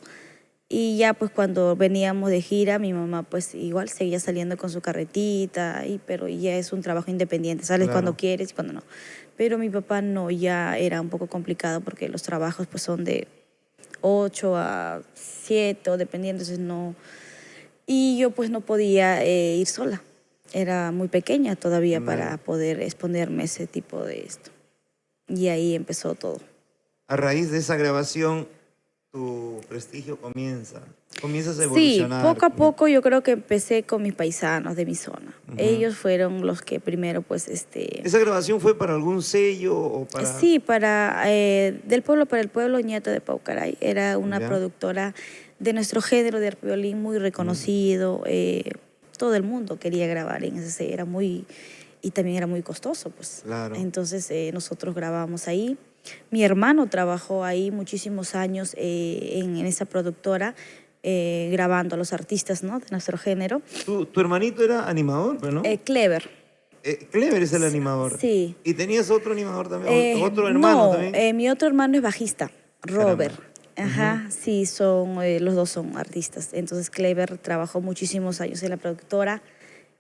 Y ya pues cuando veníamos de gira, mi mamá pues igual seguía saliendo con su carretita, pero ya es un trabajo independiente, sales cuando quieres y cuando no. Pero mi papá no, ya era un poco complicado porque los trabajos pues son de 8 a 7 o dependiendo, entonces no... Y yo pues no podía ir sola. Era muy pequeña todavía para poder exponerme a ese tipo de esto. Y ahí empezó todo. A raíz de esa grabación, tu prestigio comienzas a evolucionar. Sí, poco a poco yo creo que empecé con mis paisanos de mi zona. Ellos fueron los que primero pues ¿Esa grabación fue para algún sello o para...? Sí, para Del Pueblo para el Pueblo, Ñato de Paucaray. Era una productora de nuestro género de arpa violín muy reconocido. Todo el mundo quería grabar en ese, era muy... Y también era muy costoso, pues. Claro. Entonces nosotros grabábamos ahí. Mi hermano trabajó ahí muchísimos años en esa productora, grabando a los artistas, ¿no?, de nuestro género. ¿Tu hermanito era animador, pero no? Clever. Clever es el animador. Sí. ¿Y tenías otro animador también? ¿Otro hermano también? Mi otro hermano es bajista, Robert. Ajá, sí, los dos son artistas. Entonces Clever trabajó muchísimos años en la productora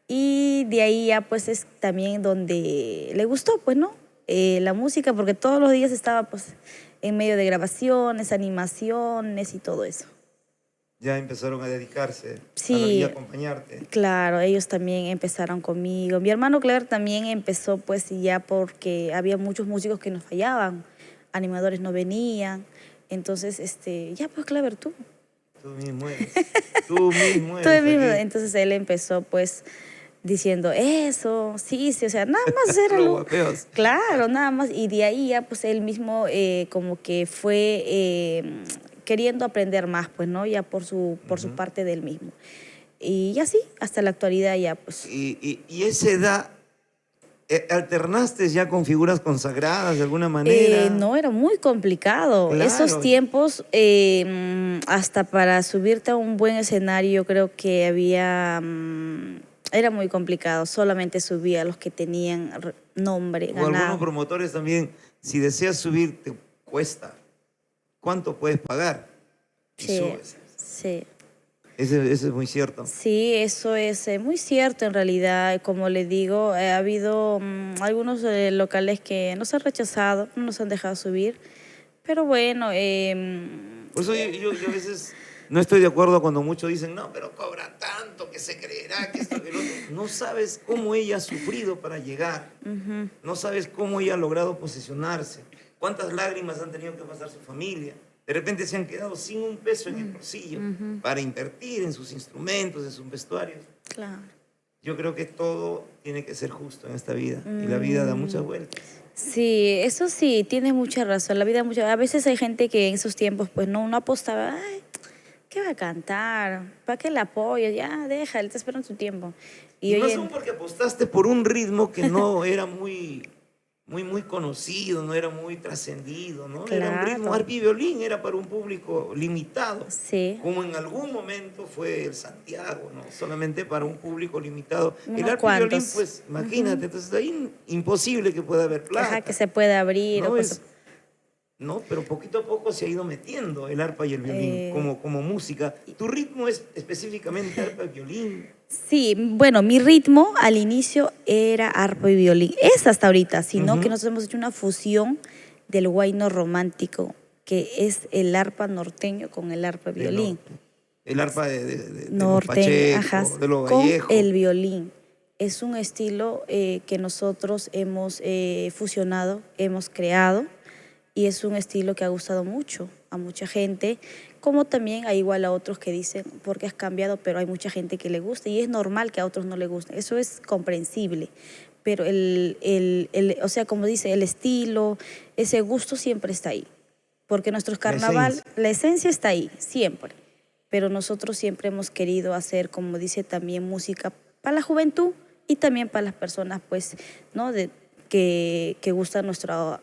y de ahí ya pues es también donde le gustó, pues, ¿no? La música, porque todos los días estaba pues en medio de grabaciones, animaciones y todo eso. Ya empezaron a dedicarse sí, a acompañarte. Claro, ellos también empezaron conmigo. Mi hermano Clever también empezó pues ya porque había muchos músicos que nos fallaban, animadores no venían. Entonces, ya pues Clever, tú. Tú mismo eres. Tú mismo eres. Tú mismo. Entonces él empezó pues diciendo eso, sí, o sea, nada más era lo guapeos. Claro, nada más. Y de ahí ya pues él mismo como que fue queriendo aprender más, pues, ¿no? Ya por su parte del mismo. Y así, hasta la actualidad ya pues. Y esa edad... ¿Alternaste ya con figuras consagradas de alguna manera? No, era muy complicado. Claro. Esos tiempos, hasta para subirte a un buen escenario, yo creo que era muy complicado. Solamente subía a los que tenían nombre, O algunos ganado. promotores también, si deseas subir, te cuesta. ¿Cuánto puedes pagar? Y Sí, subes. sí. Eso es muy cierto. Sí, eso es muy cierto en realidad. Como le digo, ha habido algunos locales que nos han rechazado, no nos han dejado subir. Pero bueno... Por eso yo a veces no estoy de acuerdo cuando muchos dicen, no, pero cobra tanto, que se creerá, que esto, que lo otro. No sabes cómo ella ha sufrido para llegar. No sabes cómo ella ha logrado posicionarse. Cuántas lágrimas han tenido que pasar su familia. de repente se han quedado sin un peso en el bolsillo para invertir en sus instrumentos, en sus vestuarios. Claro. Yo creo que todo tiene que ser justo en esta vida y la vida da muchas vueltas. Sí, eso sí, tienes mucha razón. La vida a veces hay gente que en esos tiempos pues no apostaba, ay, ¿qué va a cantar? ¿Para qué la apoyo? Ya, déjale, está esperando su tiempo. Y hoy más en- aún porque apostaste por un ritmo que no era muy conocido, no era muy trascendido, ¿no? Era un ritmo, Claro. arpa y violín era para un público limitado, Sí, como en algún momento fue el Santiago, ¿no? Solamente para un público limitado. El unos arpa y violín, cuantos. pues, imagínate, entonces ahí imposible que pueda haber plata. Ajá, que se puede abrir. ¿No? O cosas. No, pero poquito a poco se ha ido metiendo el arpa y el violín como música. ¿Tu ritmo es específicamente arpa y violín? Sí, bueno, mi ritmo al inicio era arpa y violín. Es hasta ahorita, sino que nosotros hemos hecho una fusión del huayno romántico, que es el arpa norteño con el arpa De violín. el arpa de los Norteño, Pacheco, ajá, de los con Vallejo. el violín. Es un estilo que nosotros hemos fusionado, hemos creado, y es un estilo que ha gustado mucho a mucha gente, como también hay igual a otros que dicen, ¿por qué has cambiado? Pero hay mucha gente que le gusta y es normal que a otros no le guste, eso es comprensible. Pero o sea, como dice, el estilo, ese gusto siempre está ahí. Porque nuestros carnaval, la esencia está ahí, siempre. Pero nosotros siempre hemos querido hacer, como dice también, música para la juventud y también para las personas, pues, ¿no? Que gustan nuestra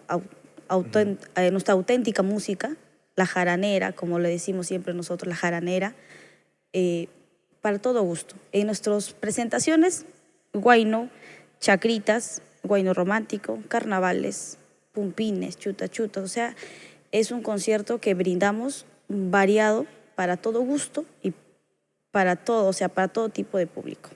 auténtica música, la jaranera, como le decimos siempre nosotros, la jaranera, para todo gusto. En nuestras presentaciones, guayno, chacritas, guayno romántico, carnavales, pumpines, chuta, o sea, es un concierto que brindamos variado para todo gusto y para todo, o sea, para todo tipo de público.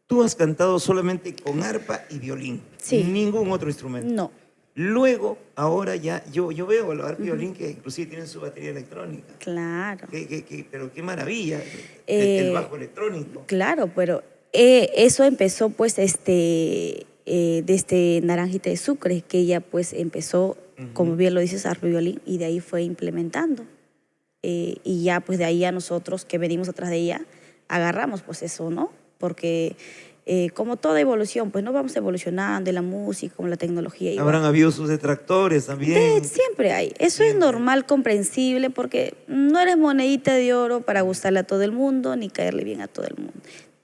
Tú has cantado solamente con arpa y violín, Sí. ningún otro instrumento. No. Luego, ahora ya, yo veo el arpa y violín que inclusive tienen su batería electrónica. Claro. Pero qué maravilla, el bajo electrónico. Claro, pero eso empezó pues desde Naranjita de Sucre, que ella pues empezó, como bien lo dices, arpa y violín, y de ahí fue implementando. Y ya pues de ahí a nosotros que venimos atrás de ella, agarramos pues eso, ¿no? Porque como toda evolución, pues no vamos evolucionando en la música, con la tecnología. Igual. Habrán habido sus detractores también. Siempre hay. Eso es normal, comprensible, porque no eres monedita de oro para gustarle a todo el mundo ni caerle bien a todo el mundo.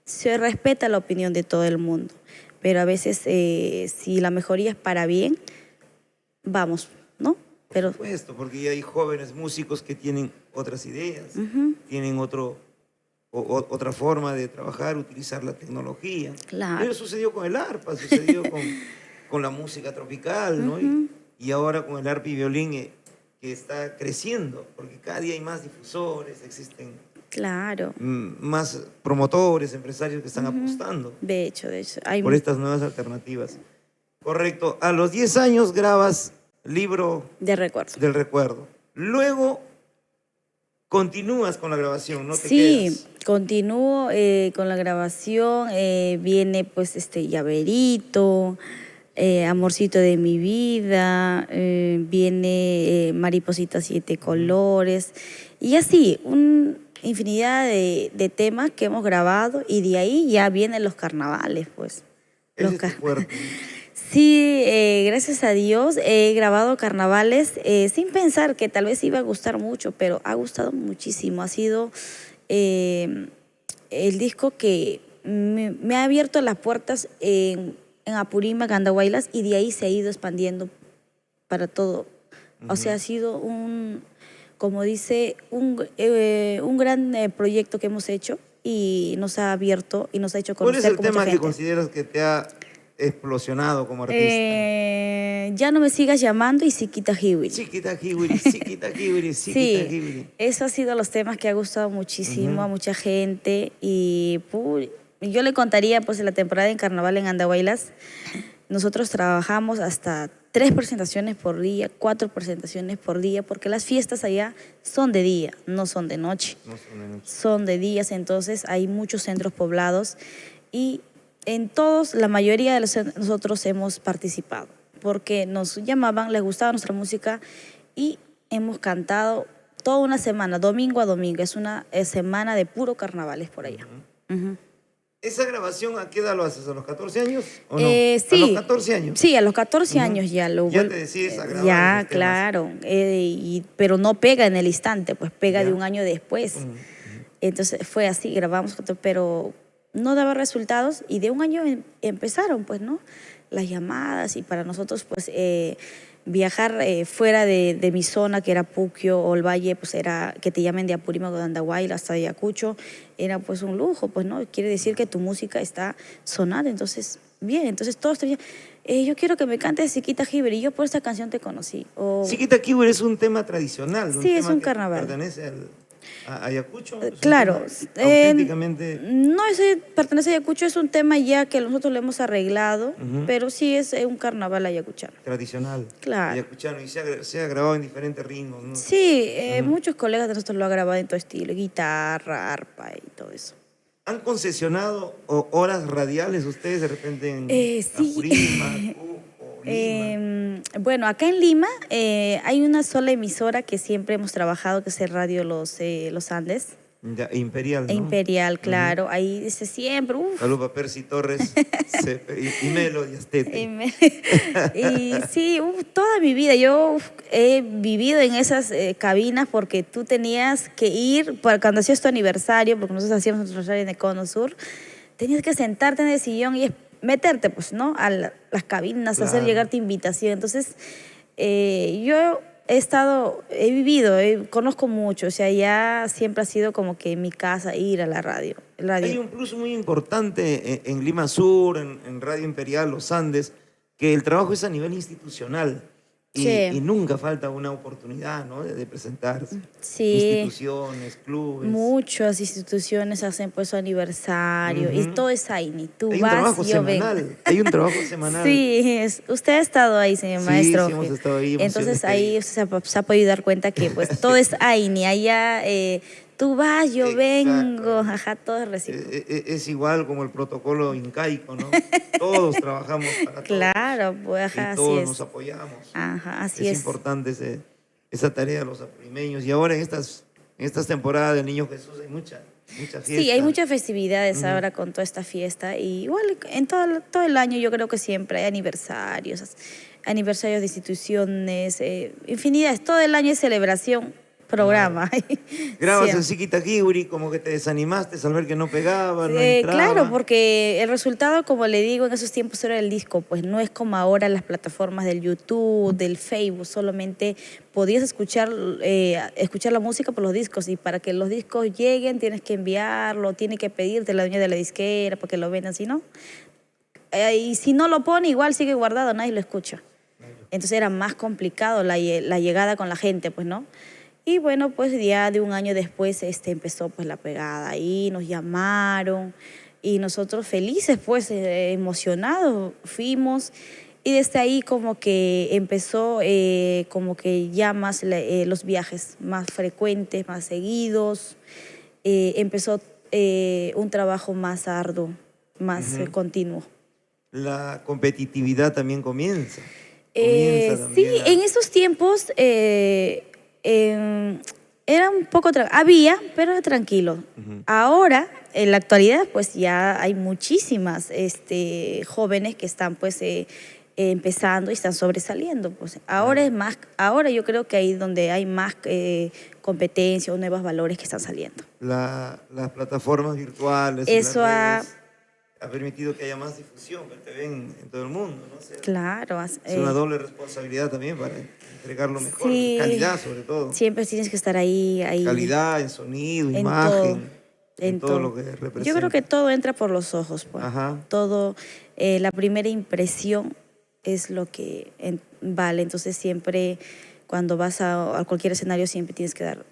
Se respeta la opinión de todo el mundo, pero a veces si la mejoría es para bien, vamos, ¿no? Por supuesto, porque ya hay jóvenes músicos que tienen otras ideas, tienen otra forma de trabajar, utilizar la tecnología. Claro. Eso sucedió con el arpa, sucedió con la música tropical, ¿no? Y ahora con el arpa y violín que está creciendo, porque cada día hay más difusores, existen Claro. más promotores, empresarios que están apostando De hecho, hay por estas nuevas alternativas. Correcto. A los 10 años grabas Libro de recuerdo. del Recuerdo. Luego continúas con la grabación, no te Sí, quedas. continúo con la grabación, viene pues Llaverito, Amorcito de mi vida, viene Mariposita Siete Colores, y así, una infinidad de temas que hemos grabado, y de ahí ya vienen los carnavales, pues. Ese es tu fuerte. Sí, gracias a Dios he grabado carnavales sin pensar que tal vez iba a gustar mucho, pero ha gustado muchísimo. Ha sido el disco que me ha abierto las puertas en Apurímac, Andahuaylas, y de ahí se ha ido expandiendo para todo. O sea, ha sido como dice, un gran proyecto que hemos hecho y nos ha abierto y nos ha hecho ¿Cuál conocer es el con mucha tema que gente. consideras que te ha explosionado como artista? Ya no me sigas llamando y Siquita Hiwiri. Chiquita Hiwiri, Chiquita Hiwiri, Chiquita Sí, Hiwiri. esos han sido los temas que ha gustado muchísimo a mucha gente, y yo le contaría pues en la temporada en Carnaval en Andahuaylas, nosotros trabajamos hasta 3 presentaciones por día, 4 presentaciones por día, porque las fiestas allá son de día, no son de noche. No son de noche. Son de días, entonces hay muchos centros poblados y en todos, la mayoría de nosotros hemos participado, porque nos llamaban, les gustaba nuestra música y hemos cantado toda una semana, domingo a domingo. Es una semana de puro carnavales por allá. Ujú. ¿Esa grabación a qué edad lo haces? ¿A los 14 años o no? Sí. ¿A los 14 años? Sí, a los 14 Ujú. años ya lo Ya te decides a grabar Ya, esos temas. claro. Pero no pega en el instante, pues pega Ya. de un año después. Ujú. Entonces fue así, grabamos, pero no daba resultados y de un año empezaron, pues, ¿no? Las llamadas y para nosotros, pues, viajar fuera de mi zona, que era Puquio o el Valle, pues era que te llamen de Apurímac o de Andahuayla hasta Ayacucho, era pues un lujo, pues, ¿no? Quiere decir que tu música está sonando, entonces, bien, entonces todos te decían, yo quiero que me cantes Siquita Jíbaro y yo por esta canción te conocí. O, Siquita Jíbaro es un tema tradicional, Sí, es tema un que carnaval. pertenece a Ayacucho. Es un Claro, tema auténticamente. no ese pertenece a Ayacucho, es un tema ya que nosotros lo hemos arreglado, Ujú. pero sí es un carnaval ayacuchano. Tradicional. Claro. Ayacuchano, y se ha grabado en diferentes ritmos, ¿no? Sí, muchos colegas de nosotros lo han grabado en todo estilo, guitarra, arpa y todo eso. ¿Han concesionado horas radiales ustedes de repente en Sí. Apurímac, Cusco, Lima? Bueno, acá en Lima hay una sola emisora que siempre hemos trabajado, que es el Radio Los Andes. Ya, Imperial, ¿no? Imperial, claro. Ahí dice siempre, Saludos a Percy Torres y Melody Astete. Y sí, toda mi vida yo he vivido en esas cabinas porque tú tenías que ir, cuando hacías tu aniversario, porque nosotros hacíamos nuestro aniversario en el Cono Sur, tenías que sentarte en el sillón y meterte, pues, ¿no? A las cabinas, Claro. hacer llegar tu invitación. Entonces, yo he vivido, conozco mucho, o sea, ya siempre ha sido como que mi casa ir a la radio. Hay un plus muy importante en Lima Sur, en Radio Imperial, Los Andes, que el trabajo es a nivel institucional y, Sí. y nunca falta una oportunidad, ¿no? de presentarse. Sí. Instituciones, clubes. Muchas instituciones hacen pues su aniversario y Ujú. todo es Aini. Tú Hay un vas, trabajo yo vengo. semanal. Hay un trabajo semanal. Sí, usted ha estado ahí, señor Sí, maestro. sí, hemos estado ahí, Entonces emociones ahí que- usted se ha podido dar cuenta que pues todo es Aini. Allá tú vas, yo Exacto. vengo, ajá, todo es recíproco. Es igual como el protocolo incaico, ¿no? Todos trabajamos para todos. Claro, pues ajá, Y así todos es. nos apoyamos. Ajá, así Es es. importante esa tarea de los apulimeños. Y ahora en estas temporadas del Niño Jesús hay mucha fiesta. Sí, hay muchas festividades ahora con toda esta fiesta y igual en todo el año yo creo que siempre hay aniversarios de instituciones, infinidades, todo el año es celebración, programa. Grabas Sí. el Siquita Jíbaro, como que te desanimaste al ver que no pegaba, no entraba. Claro, porque el resultado, como le digo, en esos tiempos era el disco, pues no es como ahora las plataformas del YouTube, del Facebook, solamente podías escuchar la música por los discos y para que los discos lleguen tienes que enviarlo, tiene que pedirte la dueña de la disquera para que lo vendan, si no, y si no lo pone igual sigue guardado, nadie lo escucha. Entonces era más complicado la llegada con la gente, pues, ¿no? Y bueno, pues ya de un año después empezó pues la pegada ahí, nos llamaron y nosotros felices, pues emocionados fuimos y desde ahí como que empezó como que ya más los viajes más frecuentes, más seguidos, empezó un trabajo más arduo, más continuo. La competitividad también comienza. Sí, También en esos tiempos era un poco, había, pero era tranquilo. Ahora, en la actualidad, pues ya hay muchísimas jóvenes que están pues empezando y están sobresaliendo. Pues ahora es más, ahora yo creo que ahí donde hay más competencia o nuevos valores que están saliendo. Las plataformas virtuales, Eso y las redes, ha permitido que haya más difusión, que te ven en todo el mundo, ¿no? O sea, Claro. es una doble responsabilidad también para entregar lo mejor, Sí, calidad sobre todo. siempre tienes que estar ahí. Calidad en sonido, en imagen, en todo lo que representa. Yo creo que todo entra por los ojos, pues. Ajá. Todo, la primera impresión es lo que vale. Entonces siempre, cuando vas a cualquier escenario, siempre tienes que dar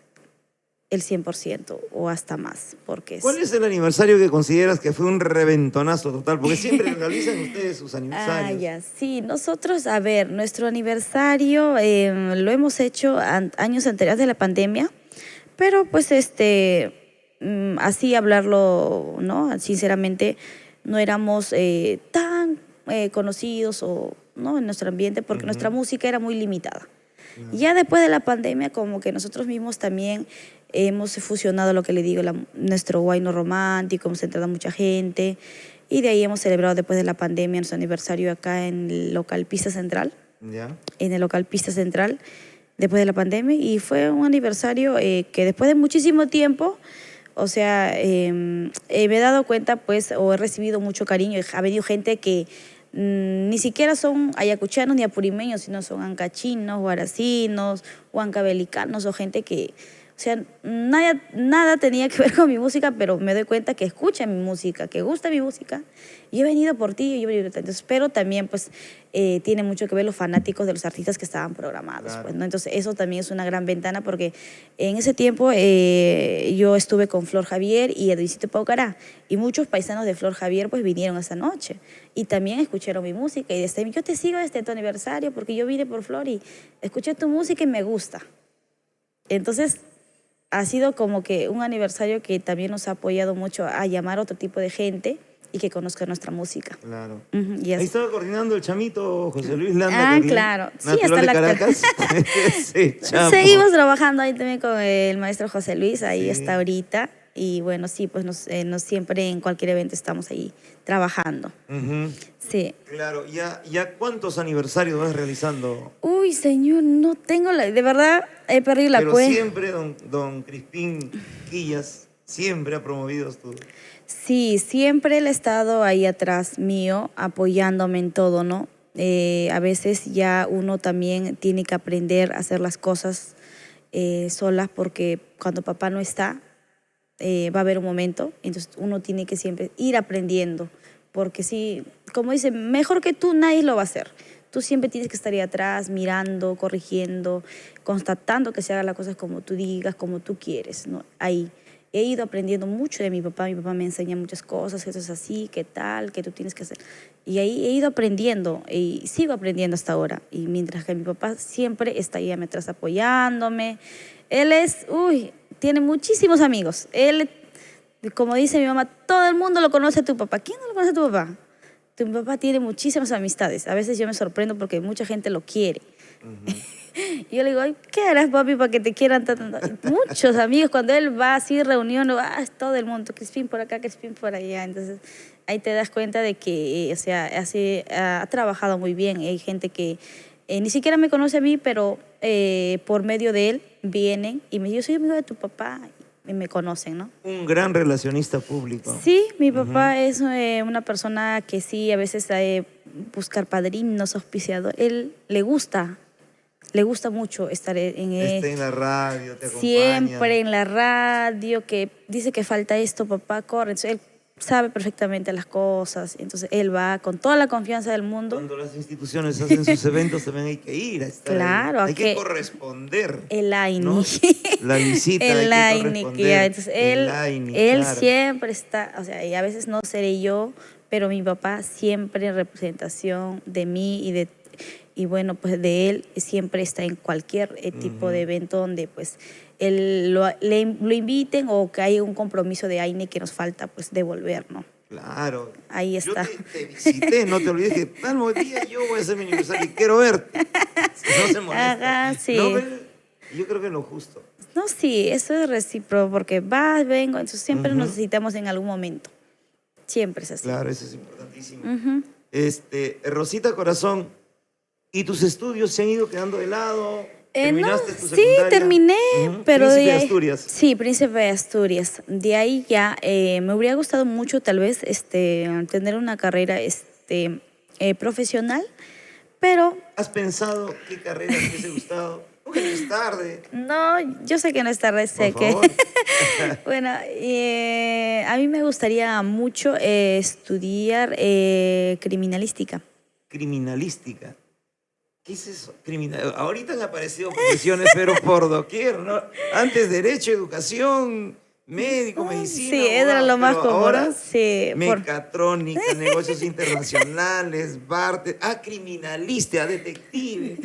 el 100% o hasta más. ¿Cuál es el aniversario que consideras que fue un reventonazo total? Porque siempre realizan ustedes sus aniversarios. Ya, sí. Nosotros, a ver, nuestro aniversario lo hemos hecho años anteriores de la pandemia, pero pues así hablarlo, ¿no? Sinceramente, no éramos tan conocidos o, ¿no? en nuestro ambiente porque nuestra música era muy limitada. Ya después de la pandemia, como que nosotros mismos también hemos fusionado lo que le digo, nuestro guayno romántico, hemos entrado a mucha gente y de ahí hemos celebrado después de la pandemia nuestro aniversario acá en el local Pista Central. ¿Ya? En el local Pista Central después de la pandemia y fue un aniversario que después de muchísimo tiempo, o sea, me he dado cuenta pues o he recibido mucho cariño, ha venido gente que ni siquiera son ayacuchanos ni apurimeños, sino son ancachinos, guaracinos, huancavelicanos o gente que, o sea, nada tenía que ver con mi música, pero me doy cuenta que escuchan mi música, que gusta mi música. Y he venido por ti, yo he venido por ti. Entonces, pero también pues tiene mucho que ver los fanáticos de los artistas que estaban programados. Claro. Pues, ¿no? Entonces eso también es una gran ventana porque en ese tiempo yo estuve con Flor Javier y Edwicito Paucará y muchos paisanos de Flor Javier pues vinieron esa noche y también escucharon mi música y desde yo te sigo desde tu aniversario porque yo vine por Flor y escuché tu música y me gusta. Entonces ha sido como que un aniversario que también nos ha apoyado mucho a llamar a otro tipo de gente y que conozca nuestra música. Claro. Y Ahí estaba coordinando el chamito José Luis Landa. Ah, Carlín, claro. Sí, natural hasta de la Caracas. Sí, chamo. Seguimos trabajando ahí también con el maestro José Luis, ahí Sí. hasta ahorita. Y bueno, sí, pues nos siempre en cualquier evento estamos ahí trabajando. Ujú. Sí. Claro, ¿ya cuántos aniversarios vas realizando? Uy, señor, no tengo de verdad, he perdido la Pero cuenta. siempre don Crispín Quillas siempre ha promovido tu... Sí, siempre él ha estado ahí atrás mío, apoyándome en todo, ¿no? A veces ya uno también tiene que aprender a hacer las cosas solas porque cuando papá no está, va a haber un momento, entonces uno tiene que siempre ir aprendiendo, porque sí, como dice, mejor que tú nadie lo va a hacer. Tú siempre tienes que estar ahí atrás, mirando, corrigiendo, constatando que se hagan las cosas como tú digas, como tú quieres, ¿no? Ahí. He ido aprendiendo mucho de mi papá me enseña muchas cosas, que eso es así, que tal, que tú tienes que hacer. Y ahí he ido aprendiendo y sigo aprendiendo hasta ahora. Y mientras que mi papá siempre está ahí atrás apoyándome. Él tiene muchísimos amigos. Él, como dice mi mamá, todo el mundo lo conoce a tu papá. ¿Quién no lo conoce a tu papá? Tu papá tiene muchísimas amistades. A veces yo me sorprendo porque mucha gente lo quiere. Y yo le digo, ay, ¿qué harás, papi, para que te quieran tanto? Muchos amigos, cuando él va así, reunión, es todo el mundo, Crispín por acá, Crispín por allá. Entonces, ahí te das cuenta de que, o sea, ha trabajado muy bien. Hay gente que ni siquiera me conoce a mí, pero por medio de él vienen y me dicen, yo soy amigo de tu papá, y me conocen, ¿no? Un gran relacionista público. Sí, mi papá es una persona que sí, a veces buscar padrinos, auspiciadores. Él le gusta mucho estar en Está en la radio, te acompaña. siempre en la radio, que dice que falta esto, papá, corre. Entonces, él sabe perfectamente las cosas, entonces él va con toda la confianza del mundo. Cuando las instituciones hacen sus eventos también hay que ir a estar Claro, ahí. Hay que corresponder. El AINI. ¿No? La visita El hay que AINI, corresponder. ya. Entonces, él claro. siempre está, o sea, y a veces no seré yo, pero mi papá siempre en representación de mí y bueno, pues de él siempre está en cualquier tipo de evento donde pues él lo inviten o que haya un compromiso de AINE que nos falta pues devolver, ¿no? Claro. Ahí está. Yo te visité, no te olvides que tal día yo voy a hacer mi aniversario y quiero verte. No se molesta. Ajá, sí. No, yo creo que es lo justo. No, sí, eso es recíproco porque vas, vengo, entonces siempre nos necesitamos en algún momento. Siempre es así. Claro, eso es importantísimo. Rosita Corazón, ¿y tus estudios se han ido quedando de lado? ¿Terminaste tu sí, secundaria? terminé, pero Príncipe de de ahí, Asturias. Sí, Príncipe de Asturias. De ahí ya me hubiera gustado mucho tal vez tener una carrera profesional, pero ¿Has pensado qué carrera te hubiese gustado? Nunca es tarde. no, yo sé que no es tarde, sé Por que... favor. Bueno, a mí me gustaría mucho estudiar criminalística. Criminalística. ¿Qué es eso? Ahorita han aparecido profesiones, pero por doquier, ¿no? Antes derecho, educación, médico, medicina. Sí, era abogado, lo más pero común. ahora, Sí, mecatrónica, negocios internacionales, barter, criminalista, detective.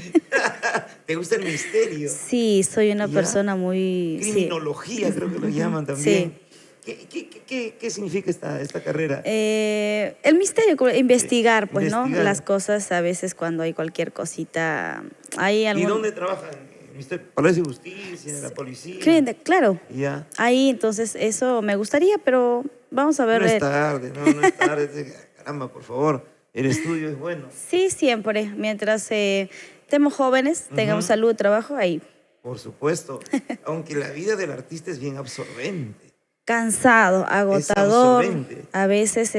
¿Te gusta el misterio? Sí, soy una ¿Ya? persona muy... Criminología, creo que lo llaman Sí, también. ¿Qué significa esta carrera? El misterio, investigar, pues, ¿no? Investigar. Las cosas a veces cuando hay cualquier cosita, hay ¿Y algún... dónde trabajan? ¿En Palacio de Justicia, en la policía? Claro, Ya. ahí entonces eso me gustaría, pero vamos a ver. No es tarde, no es tarde. Caramba, por favor, el estudio es bueno. Sí, siempre, mientras estemos jóvenes, tengamos salud, trabajo, ahí. Por supuesto, aunque la vida del artista es bien absorbente. Cansado, agotador. absorbente. A veces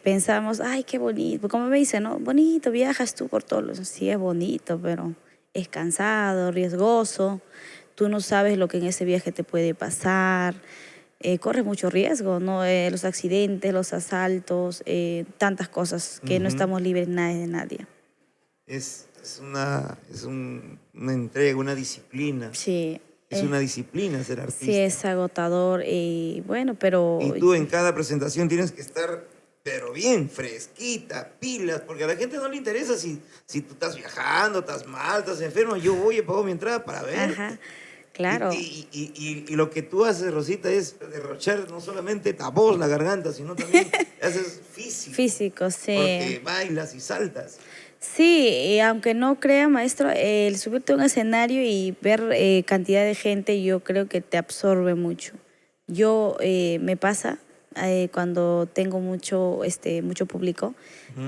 pensamos, ay, qué bonito. Como me dicen, ¿no? Bonito, viajas tú por todos los... Sí, es bonito, pero es cansado, riesgoso. Tú no sabes lo que en ese viaje te puede pasar. Corres mucho riesgo, ¿no? Los accidentes, los asaltos, tantas cosas que no estamos libres nadie de nadie. Es una entrega, una disciplina. Sí. Es una disciplina ser artista. Sí, es agotador y bueno, pero... Y tú en cada presentación tienes que estar, pero bien, fresquita, pilas, porque a la gente no le interesa si tú estás viajando, estás mal, estás enfermo. Yo voy y pago mi entrada para ver. Ajá, claro. Y lo que tú haces, Rosita, es derrochar no solamente la voz, la garganta, sino también haces físico. Físico, sí. Porque bailas y saltas. Sí, y aunque no crea, maestro, el subirte a un escenario y ver cantidad de gente, yo creo que te absorbe mucho. Yo, me pasa, cuando tengo mucho público,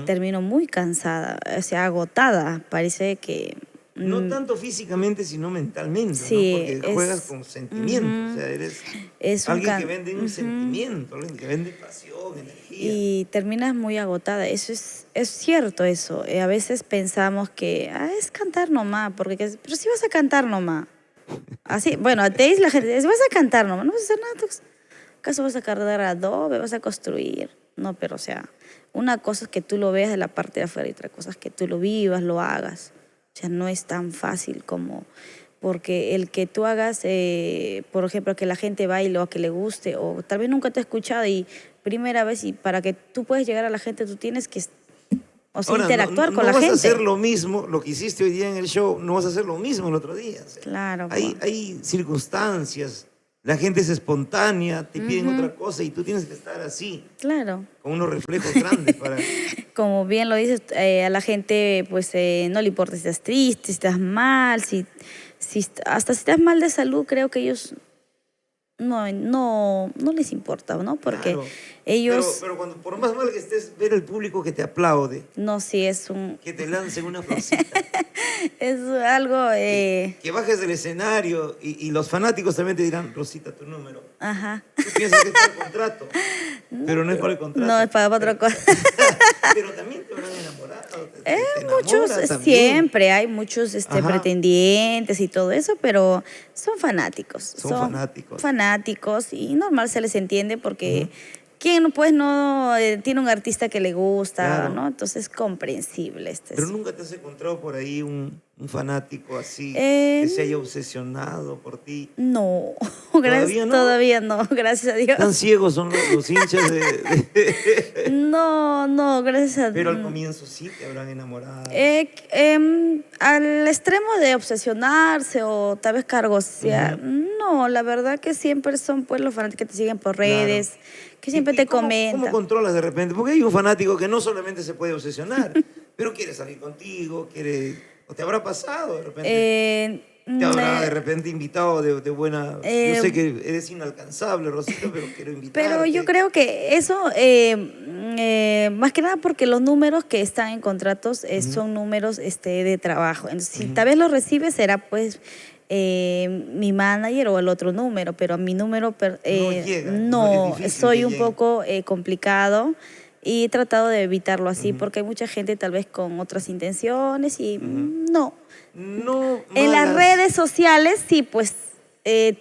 termino muy cansada, o sea, agotada. Parece que... No tanto físicamente, sino mentalmente, sí, ¿no? Porque juegas con sentimiento, o sea, eres alguien que vende un sentimiento, alguien que vende pasión, energía. Y terminas muy agotada, eso es cierto eso. A veces pensamos que es cantar nomás, pero si vas a cantar nomás. Así, bueno, te dice la gente, si vas a cantar nomás, no vas a hacer nada. ¿Acaso vas a cargar adobe, vas a construir? No, pero o sea, una cosa es que tú lo veas de la parte de afuera y otra cosa es que tú lo vivas, lo hagas. O sea, no es tan fácil como... Porque el que tú hagas, por ejemplo, que la gente baile o que le guste, o tal vez nunca te ha escuchado y primera vez, y para que tú puedas llegar a la gente, tú tienes que Ahora, interactuar con la gente. No gente. vas a hacer lo mismo, lo que hiciste hoy día en el show, no vas a hacer lo mismo el otro día. O sea, claro. Hay circunstancias, la gente es espontánea, te piden otra cosa y tú tienes que estar así. Claro. Con unos reflejos grandes para... Como bien lo dices, a la gente pues no le importa si estás triste, si estás mal, hasta si estás mal de salud, creo que ellos no les importa, ¿no? Porque claro, ellos... Pero cuando, por más mal que estés, ver el público que te aplaude. No, sí, es un... Que te lancen una florcita. Es algo... Que bajes del escenario y los fanáticos también te dirán, Rosita, tu número. Ajá. Tú piensas que es para el contrato, pero no es para el contrato. No, es para otra cosa. Pero también te habrán enamorado. Muchos, siempre hay muchos pretendientes y todo eso, pero son fanáticos. Son fanáticos. Fanáticos y normal se les entiende porque ¿quién pues no tiene un artista que le gusta, claro, ¿no? Entonces es comprensible. Pero nunca te has encontrado por ahí un fanático así que se haya obsesionado por ti. No, todavía no, gracias a Dios. Tan ciegos son los hinchas No, gracias a Dios. Pero al comienzo sí te habrán enamorado. Al extremo de obsesionarse o tal vez cargosear, no, la verdad que siempre son pues los fanáticos que te siguen por redes, claro, que siempre te comentan. ¿Cómo controlas de repente? Porque hay un fanático que no solamente se puede obsesionar, pero quiere salir contigo, ¿o te habrá pasado de repente? Te habrá de repente invitado de buena... yo sé que eres inalcanzable, Rosita, pero quiero invitarte. Pero yo creo que eso, más que nada porque los números que están en contratos son números de trabajo. Entonces, si tal vez los recibes, será pues mi manager o el otro número, pero mi número no, soy un poco complicado. Y he tratado de evitarlo así porque hay mucha gente tal vez con otras intenciones y no. En las redes sociales sí, pues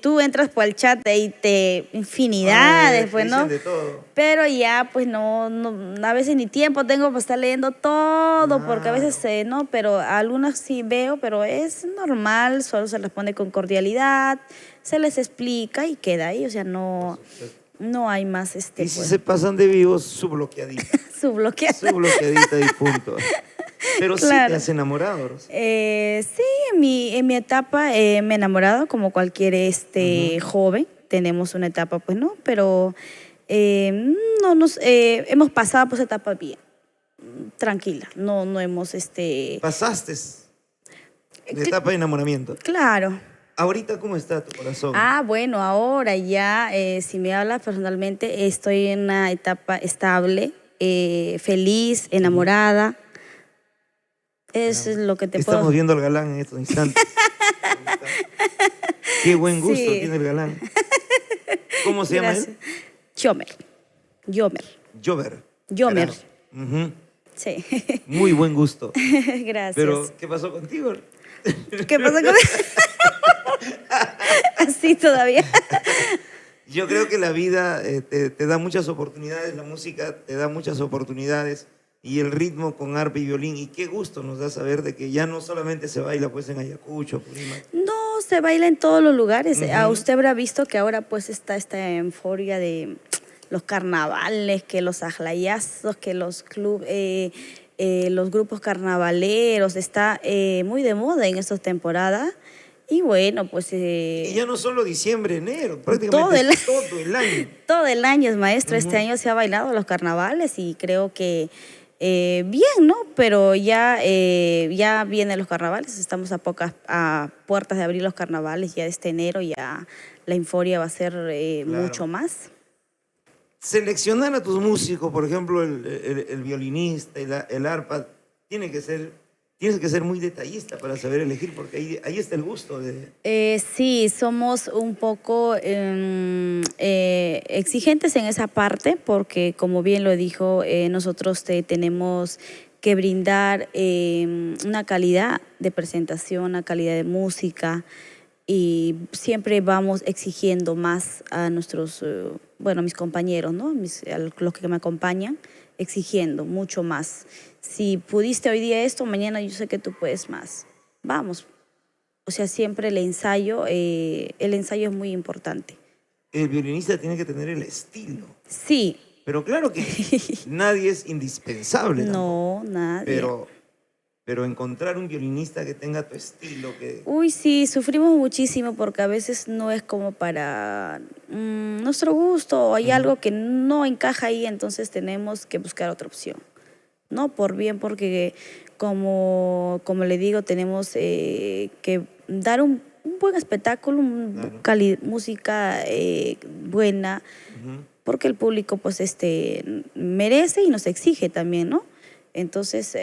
tú entras por el chat y infinidades, pues, ¿no? De todo. Pero ya, pues no, a veces ni tiempo tengo para estar leyendo todo, porque a veces no, pero algunas sí veo, pero es normal, solo se les pone con cordialidad, se les explica y queda ahí, o sea, no hay más. Y si se pasan de vivos, su bloqueadita. Su bloqueadita y punto. Pero claro, sí te has enamorado, Rosa. Sí, en mi etapa me he enamorado como cualquier joven. tenemos una etapa, pues no, pero no nos hemos pasado por esa etapa bien, tranquila, no hemos Pasaste la etapa de enamoramiento. claro. Ahorita, ¿cómo está tu corazón? Bueno, ahora ya, si me hablas personalmente, estoy en una etapa estable, feliz, enamorada. Eso es lo que te Estamos puedo... viendo al galán en estos instantes. Qué buen gusto Sí. tiene el galán. ¿Cómo se llama Gracias. él? Yomer. Jover. Yomer. Ujú. Sí. Muy buen gusto. Gracias. Pero, ¿qué pasó contigo? ¿Qué pasa con Así todavía. Yo creo que la vida te da muchas oportunidades, la música te da muchas oportunidades y el ritmo con arpa y violín. Y qué gusto nos da saber de que ya no solamente se baila pues en Ayacucho, Purímac. No, se baila en todos los lugares. Ujú. Usted habrá visto que ahora pues está esta euforia de los carnavales, que los ajlayazos, que los los grupos carnavaleros. Está muy de moda en estas temporadas. Y bueno, pues... Y ya no solo diciembre, enero, todo prácticamente el- todo el año. Todo el año es maestro. Este año se ha bailado los carnavales y creo que bien, ¿no? Pero ya, ya vienen los carnavales. Estamos a puertas de abrir los carnavales. Ya este enero ya la euforia va a ser Claro. mucho más. Seleccionar a tus músicos, por ejemplo, el violinista, el arpa, tienes que ser muy detallista para saber elegir, porque ahí está el gusto de... Sí, somos un poco exigentes en esa parte porque, como bien lo dijo, nosotros tenemos que brindar una calidad de presentación, una calidad de música y siempre vamos exigiendo más a nuestros, bueno, a mis compañeros, ¿no? Los que me acompañan, exigiendo mucho más. Si pudiste hoy día esto, mañana yo sé que tú puedes más. Vamos. O sea, siempre el ensayo es muy importante. El violinista tiene que tener el estilo. Sí, Pero claro que nadie es indispensable. no, nadie. Pero encontrar un violinista que tenga tu estilo, que... Uy, sí, sufrimos muchísimo porque a veces no es como para nuestro gusto, o hay algo que no encaja ahí, entonces tenemos que buscar otra opción. No, por bien, porque como le digo, tenemos que dar un buen espectáculo, Claro. música buena, Ujú. porque el público pues merece y nos exige también, ¿no? Entonces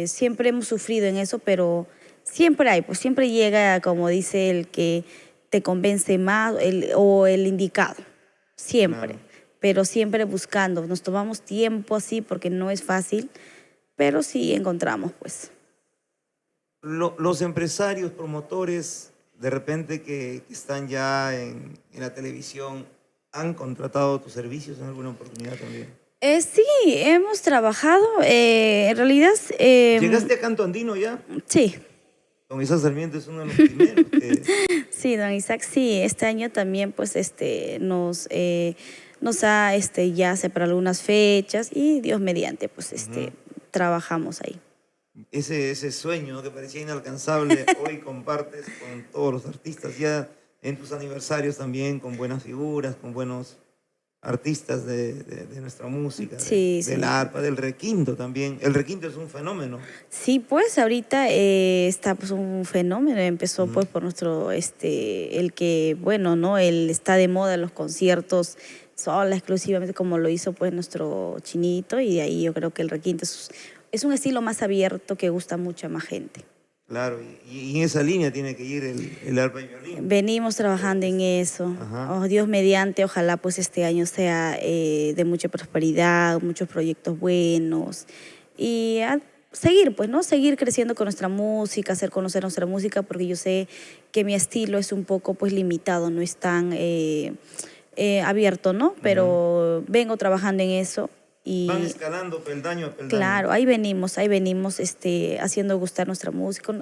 siempre hemos sufrido en eso, pero siempre hay, pues siempre llega, como dice, el que te convence más o el indicado, siempre. Claro. Pero siempre buscando, nos tomamos tiempo así porque no es fácil, pero sí encontramos pues. Los empresarios, promotores, de repente que están ya en la televisión, ¿han contratado tus servicios en alguna oportunidad también? Sí, hemos trabajado, en realidad, ¿Llegaste a Canto Andino ya? sí, Don Isaac Sarmiento es uno de los primeros. sí, don Isaac, sí, este año también pues nos ha ya separado algunas fechas y Dios mediante pues trabajamos ahí. Ese sueño que parecía inalcanzable, hoy compartes con todos los artistas, ya en tus aniversarios también, con buenas figuras, con buenos artistas de nuestra música, Sí, sí. del arpa, del requinto también. El requinto es un fenómeno. Sí, pues ahorita está pues un fenómeno, empezó pues por nuestro, el que, bueno, ¿no? Él está de moda en los conciertos sola, exclusivamente como lo hizo pues nuestro Chinito y de ahí yo creo que el requinto es un estilo más abierto que gusta mucho a más gente. Claro, y en esa línea tiene que ir el arpa y violín. Venimos trabajando en eso. Ajá. Oh, Dios mediante, ojalá pues este año sea de mucha prosperidad, muchos proyectos buenos y a seguir pues, ¿no? Seguir creciendo con nuestra música, hacer conocer nuestra música porque yo sé que mi estilo es un poco pues limitado, no es tan abierto, ¿no? Pero vengo trabajando en eso. Y Van escalando peldaño a peldaño. claro, ahí venimos haciendo gustar nuestra música,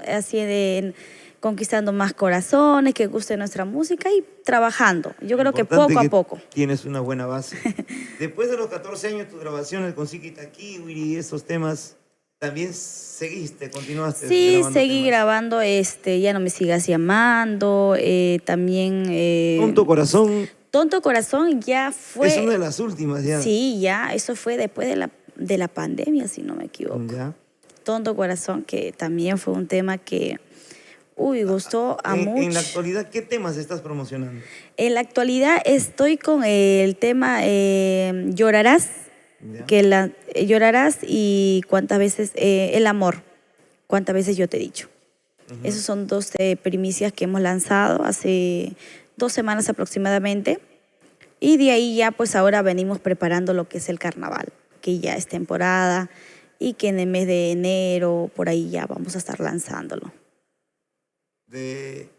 conquistando más corazones que guste nuestra música y trabajando. Yo creo que Importante poco a poco. Tienes una buena base. Después de los 14 años, tus grabaciones con Sikita Kiwi y esos temas, también continuaste Sí, grabando seguí temas. grabando, Ya no me sigas llamando, también... Con tu corazón Tonto Corazón ya fue... Es una de las últimas ya. Sí, ya, eso fue después de la pandemia, si no me equivoco. Ya. Tonto Corazón, que también fue un tema que, gustó a muchos. En la actualidad, ¿qué temas estás promocionando? En la actualidad estoy con el tema Llorarás, Ya. Llorarás y cuántas veces, el amor, cuántas veces yo te he dicho. Esas son dos primicias que hemos lanzado hace 2 semanas aproximadamente. Y de ahí ya pues ahora venimos preparando lo que es el carnaval, que ya es temporada y que en el mes de enero por ahí ya vamos a estar lanzándolo. De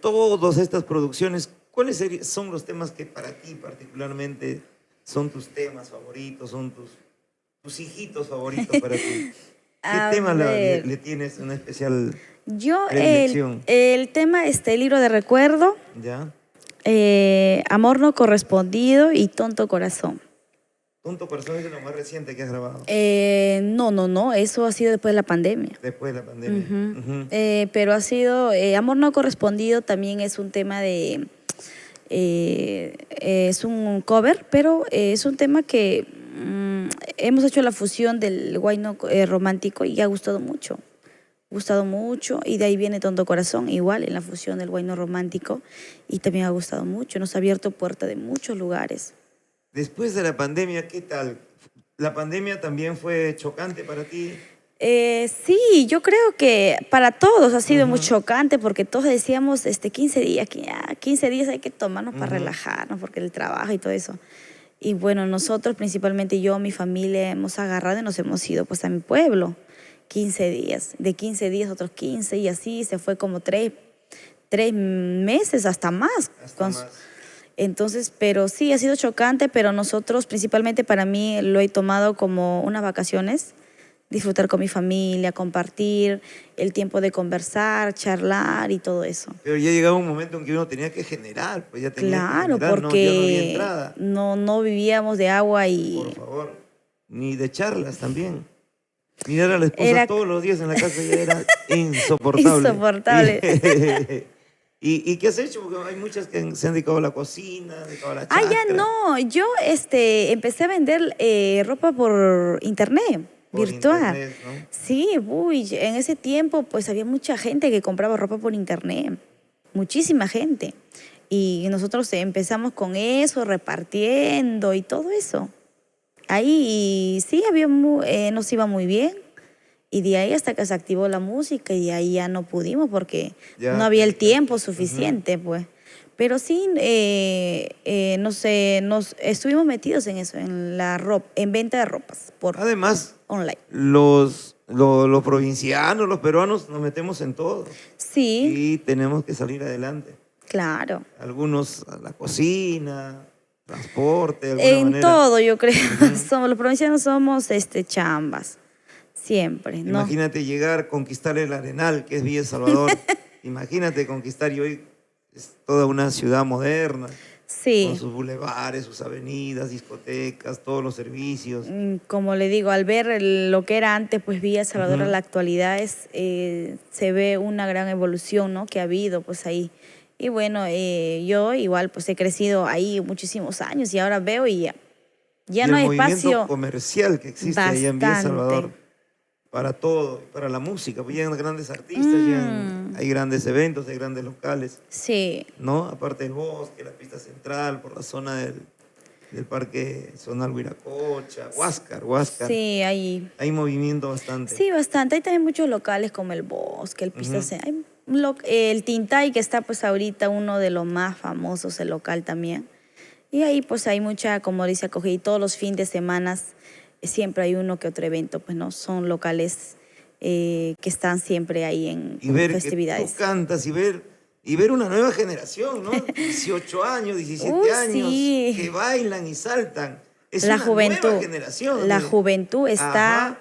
todas estas producciones, ¿cuáles son los temas que para ti particularmente son tus temas favoritos, son tus hijitos favoritos para ti? ¿Qué tema le tienes una especial Yo predilección? el tema Libro de Recuerdo, ¿Ya? Amor no correspondido y Tonto Corazón. Tonto Corazón es lo más reciente que has grabado. No, eso ha sido después de la pandemia. Después de la pandemia. Pero ha sido, Amor no correspondido también es un tema de, es un cover, pero es un tema que hemos hecho la fusión del guayno romántico y ha gustado mucho. Y de ahí viene Tonto Corazón, igual en la fusión del guayno romántico y también ha gustado mucho, nos ha abierto puertas de muchos lugares. Después de la pandemia, ¿qué tal? ¿La pandemia también fue chocante para ti? Sí, yo creo que para todos ha sido muy chocante porque todos decíamos 15 días, que 15 días hay que tomarnos para relajarnos porque el trabajo y todo eso. Y bueno, nosotros, principalmente yo, mi familia, hemos agarrado y nos hemos ido pues a mi pueblo. 15 días, de 15 días otros 15 y así se fue como 3 meses, hasta más. Entonces, pero sí, ha sido chocante, pero nosotros, principalmente para mí, lo he tomado como unas vacaciones, disfrutar con mi familia, compartir, el tiempo de conversar, charlar y todo eso. Pero ya llegaba un momento en que uno tenía que generar, pues ya tenía Claro, que generar, porque ya no había entrada. No vivíamos de agua y... Por favor, ni de charlas también. Mirar a la esposa todos los días en la casa ya era insoportable. Insoportable. ¿Y qué has hecho? Porque hay muchas que se han dedicado a la cocina, dedicado a la chacra. Ya no. Yo empecé a vender ropa por internet, virtual. Internet, ¿no? Sí, en ese tiempo pues había mucha gente que compraba ropa por internet. Muchísima gente. Y nosotros empezamos con eso, repartiendo y todo eso. Ahí sí, nos iba muy bien. Y de ahí hasta que se activó la música y de ahí ya no pudimos porque no había el tiempo suficiente, pues. Pero sí, no sé, nos estuvimos metidos en eso, en la ropa, en venta de ropas por Además, online. los provincianos, los peruanos, nos metemos en todo. Sí. Y tenemos que salir adelante. Claro. Algunos a la cocina, transporte, de alguna en manera. todo, yo creo. Los provincianos somos chambas. Siempre, ¿no? Imagínate llegar, conquistar el Arenal, que es Villa El Salvador. Imagínate conquistar, y hoy es toda una ciudad moderna. Sí. Con sus bulevares, sus avenidas, discotecas, todos los servicios. Como le digo, al ver lo que era antes, pues Villa El Salvador a la actualidad se ve una gran evolución, ¿no? Que ha habido, pues ahí. Y bueno, yo igual pues he crecido ahí muchísimos años y ahora veo y ya no hay espacio. El movimiento comercial que existe allá en Villa El Salvador. Para todo, para la música, pues llegan grandes artistas, hay grandes eventos, hay grandes locales. Sí. ¿No? Aparte del bosque, la pista central, por la zona del parque zonal Huiracocha, Huáscar. Sí, ahí. Hay movimiento bastante. Sí, bastante. Hay también muchos locales como el bosque, el pista central. El Tintay, que está pues ahorita uno de los más famosos, el local también. Y ahí pues hay mucha, como dice, acogida. Y todos los fines de semana siempre hay uno que otro evento, pues no, son locales que están siempre ahí en festividades. Que tú cantas y ver una nueva generación, ¿no? 18 años, 17 años, sí. que bailan y saltan. Es la una juventud, nueva generación. La juventud está,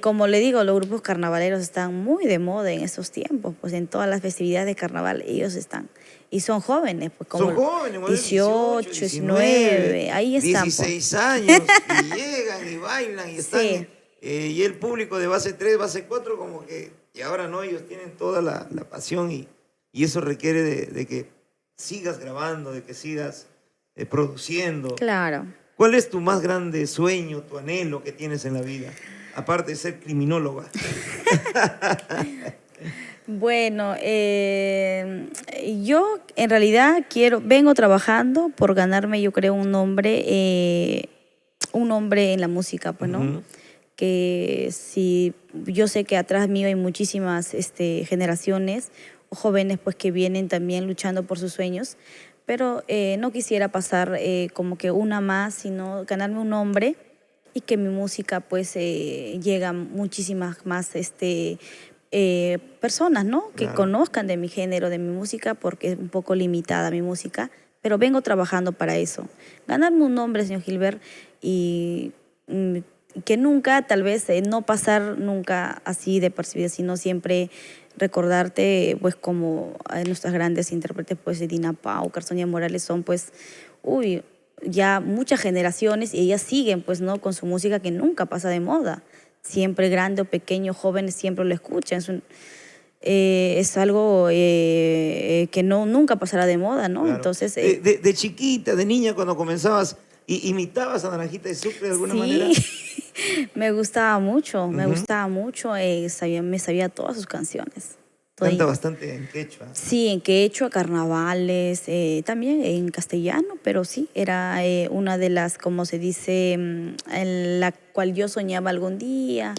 como le digo, los grupos carnavaleros están muy de moda en estos tiempos, pues en todas las festividades de carnaval ellos están. Y son jóvenes, pues como son jóvenes, 18, 19, ahí están. 16 pues. Años, y llegan y bailan y están. Sí. Y el público de base 3, base 4, como que, y ahora no, ellos tienen toda la pasión y eso requiere de que sigas grabando, de que sigas produciendo. Claro. ¿Cuál es tu más grande sueño, tu anhelo que tienes en la vida? Aparte de ser criminóloga. Bueno, yo en realidad vengo trabajando por ganarme, yo creo, un nombre en la música, pues, ¿no? Ujú. Que si yo sé que atrás mío hay muchísimas generaciones o jóvenes pues que vienen también luchando por sus sueños, pero no quisiera pasar como que una más, sino ganarme un nombre y que mi música pues llegue a muchísimas más personas, ¿no? Que Claro. conozcan de mi género, de mi música, porque es un poco limitada mi música, pero vengo trabajando para eso. Ganarme un nombre, señor Gilbert, y que nunca, tal vez, no pasar nunca así de percibida, sino siempre recordarte, pues, como nuestras grandes intérpretes, pues, Dina Pau, Carsonia Morales, son, pues, uy, ya muchas generaciones y ellas siguen, pues, ¿no? Con su música que nunca pasa de moda. Siempre grande o pequeño, jóvenes, siempre lo escuchan. Es algo que nunca pasará de moda, ¿no? Claro. Entonces, De chiquita, de niña, cuando comenzabas, ¿imitabas a Naranjita de Sucre de alguna manera? sí, me gustaba mucho, Ujú. me sabía todas sus canciones. Canta Todita. bastante en quechua. Sí, en quechua, carnavales, también en castellano, pero sí, era una de las, como se dice, en la cual yo soñaba algún día.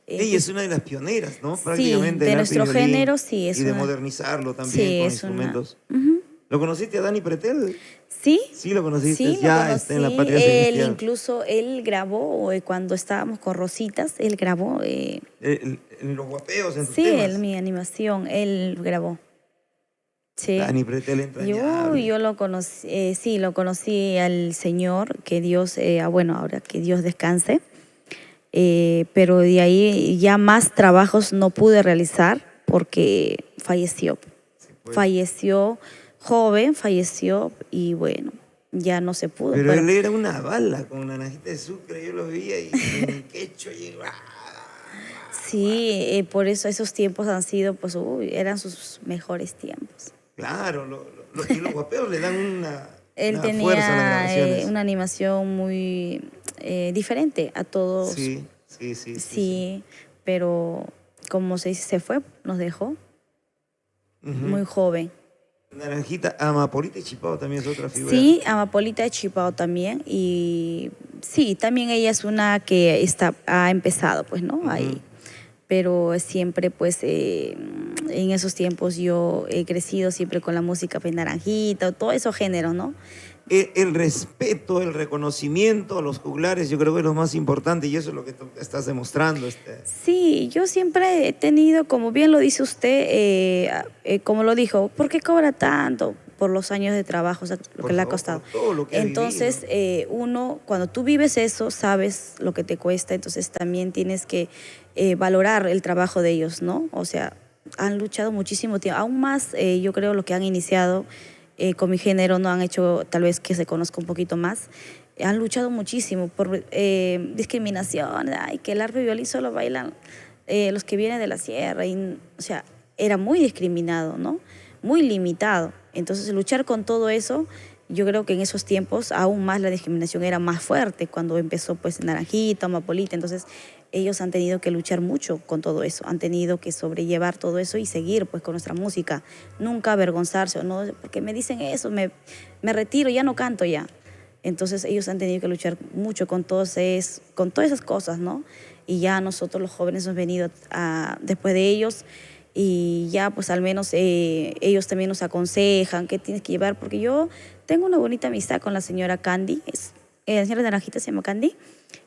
Ella es una de las pioneras, ¿no? Sí, Prácticamente de del arte y nuestro violín género, sí, y es de una, modernizarlo también sí, con es una. instrumentos. Ujú. ¿Lo conociste a Dani Pretel? Sí, Sí, lo conociste. sí, lo Ya está en la conocí. Patria Celestial. Él grabó cuando estábamos con Rositas, él grabó, En los guapeos, en tus sí, temas. mi animación, él grabó. Sí. Dani Pretel entrañable. Yo lo conocí, sí, lo conocí al Señor, que Dios, bueno, ahora que Dios descanse, pero de ahí ya más trabajos no pude realizar porque falleció. Sí, pues. Falleció joven, falleció y bueno, ya no se pudo, Pero pero él era una bala con Naranjita de Sucre, yo lo veía y en quechua y sí, por eso esos tiempos han sido, pues, uy, eran sus mejores tiempos. claro, y los guapeos le dan Él una fuerza a las tenía grabaciones. una animación muy diferente a todos, Sí, sí, sí, sí, sí. sí, pero como se dice, se fue, nos dejó Ujú. muy joven. Naranjita, Amapolita y Chipao también es otra figura. Sí, Amapolita de Chipao también, y sí, también ella es una que ha empezado, pues, ¿no? Ujú. Ahí, pero siempre, pues, en esos tiempos yo he crecido siempre con la música, pues, Naranjita, todos esos géneros, ¿no? El respeto, el reconocimiento a los juglares, yo creo que es lo más importante y eso es lo que tú estás demostrando. Sí, yo siempre he tenido, como bien lo dice usted, como lo dijo, ¿por qué cobra tanto? Por los años de trabajo, o sea, lo que Por le ha favor, costado. por todo lo que ha vivido. Entonces, uno, cuando tú vives eso, sabes lo que te cuesta, entonces también tienes que valorar el trabajo de ellos, ¿no? O sea, han luchado muchísimo tiempo, aún más, yo creo, lo que han iniciado con mi género, no han hecho tal vez que se conozca un poquito más. Han luchado muchísimo por discriminación, ay, que el arpa y violín solo bailan los que vienen de la sierra, y, o sea, era muy discriminado, ¿no? Muy limitado. Entonces, luchar con todo eso, yo creo que en esos tiempos aún más la discriminación era más fuerte, cuando empezó pues Naranjita, Amapolita, entonces ellos han tenido que luchar mucho con todo eso, han tenido que sobrellevar todo eso y seguir pues con nuestra música, nunca avergonzarse, o no, porque me dicen eso, me retiro, ya no canto ya. Entonces ellos han tenido que luchar mucho con todas esas cosas, ¿no? Y ya nosotros los jóvenes hemos venido después de ellos y ya pues al menos ellos también nos aconsejan qué tienes que llevar, porque yo tengo una bonita amistad con la señora Candy, la señora Naranjita se llama Candy,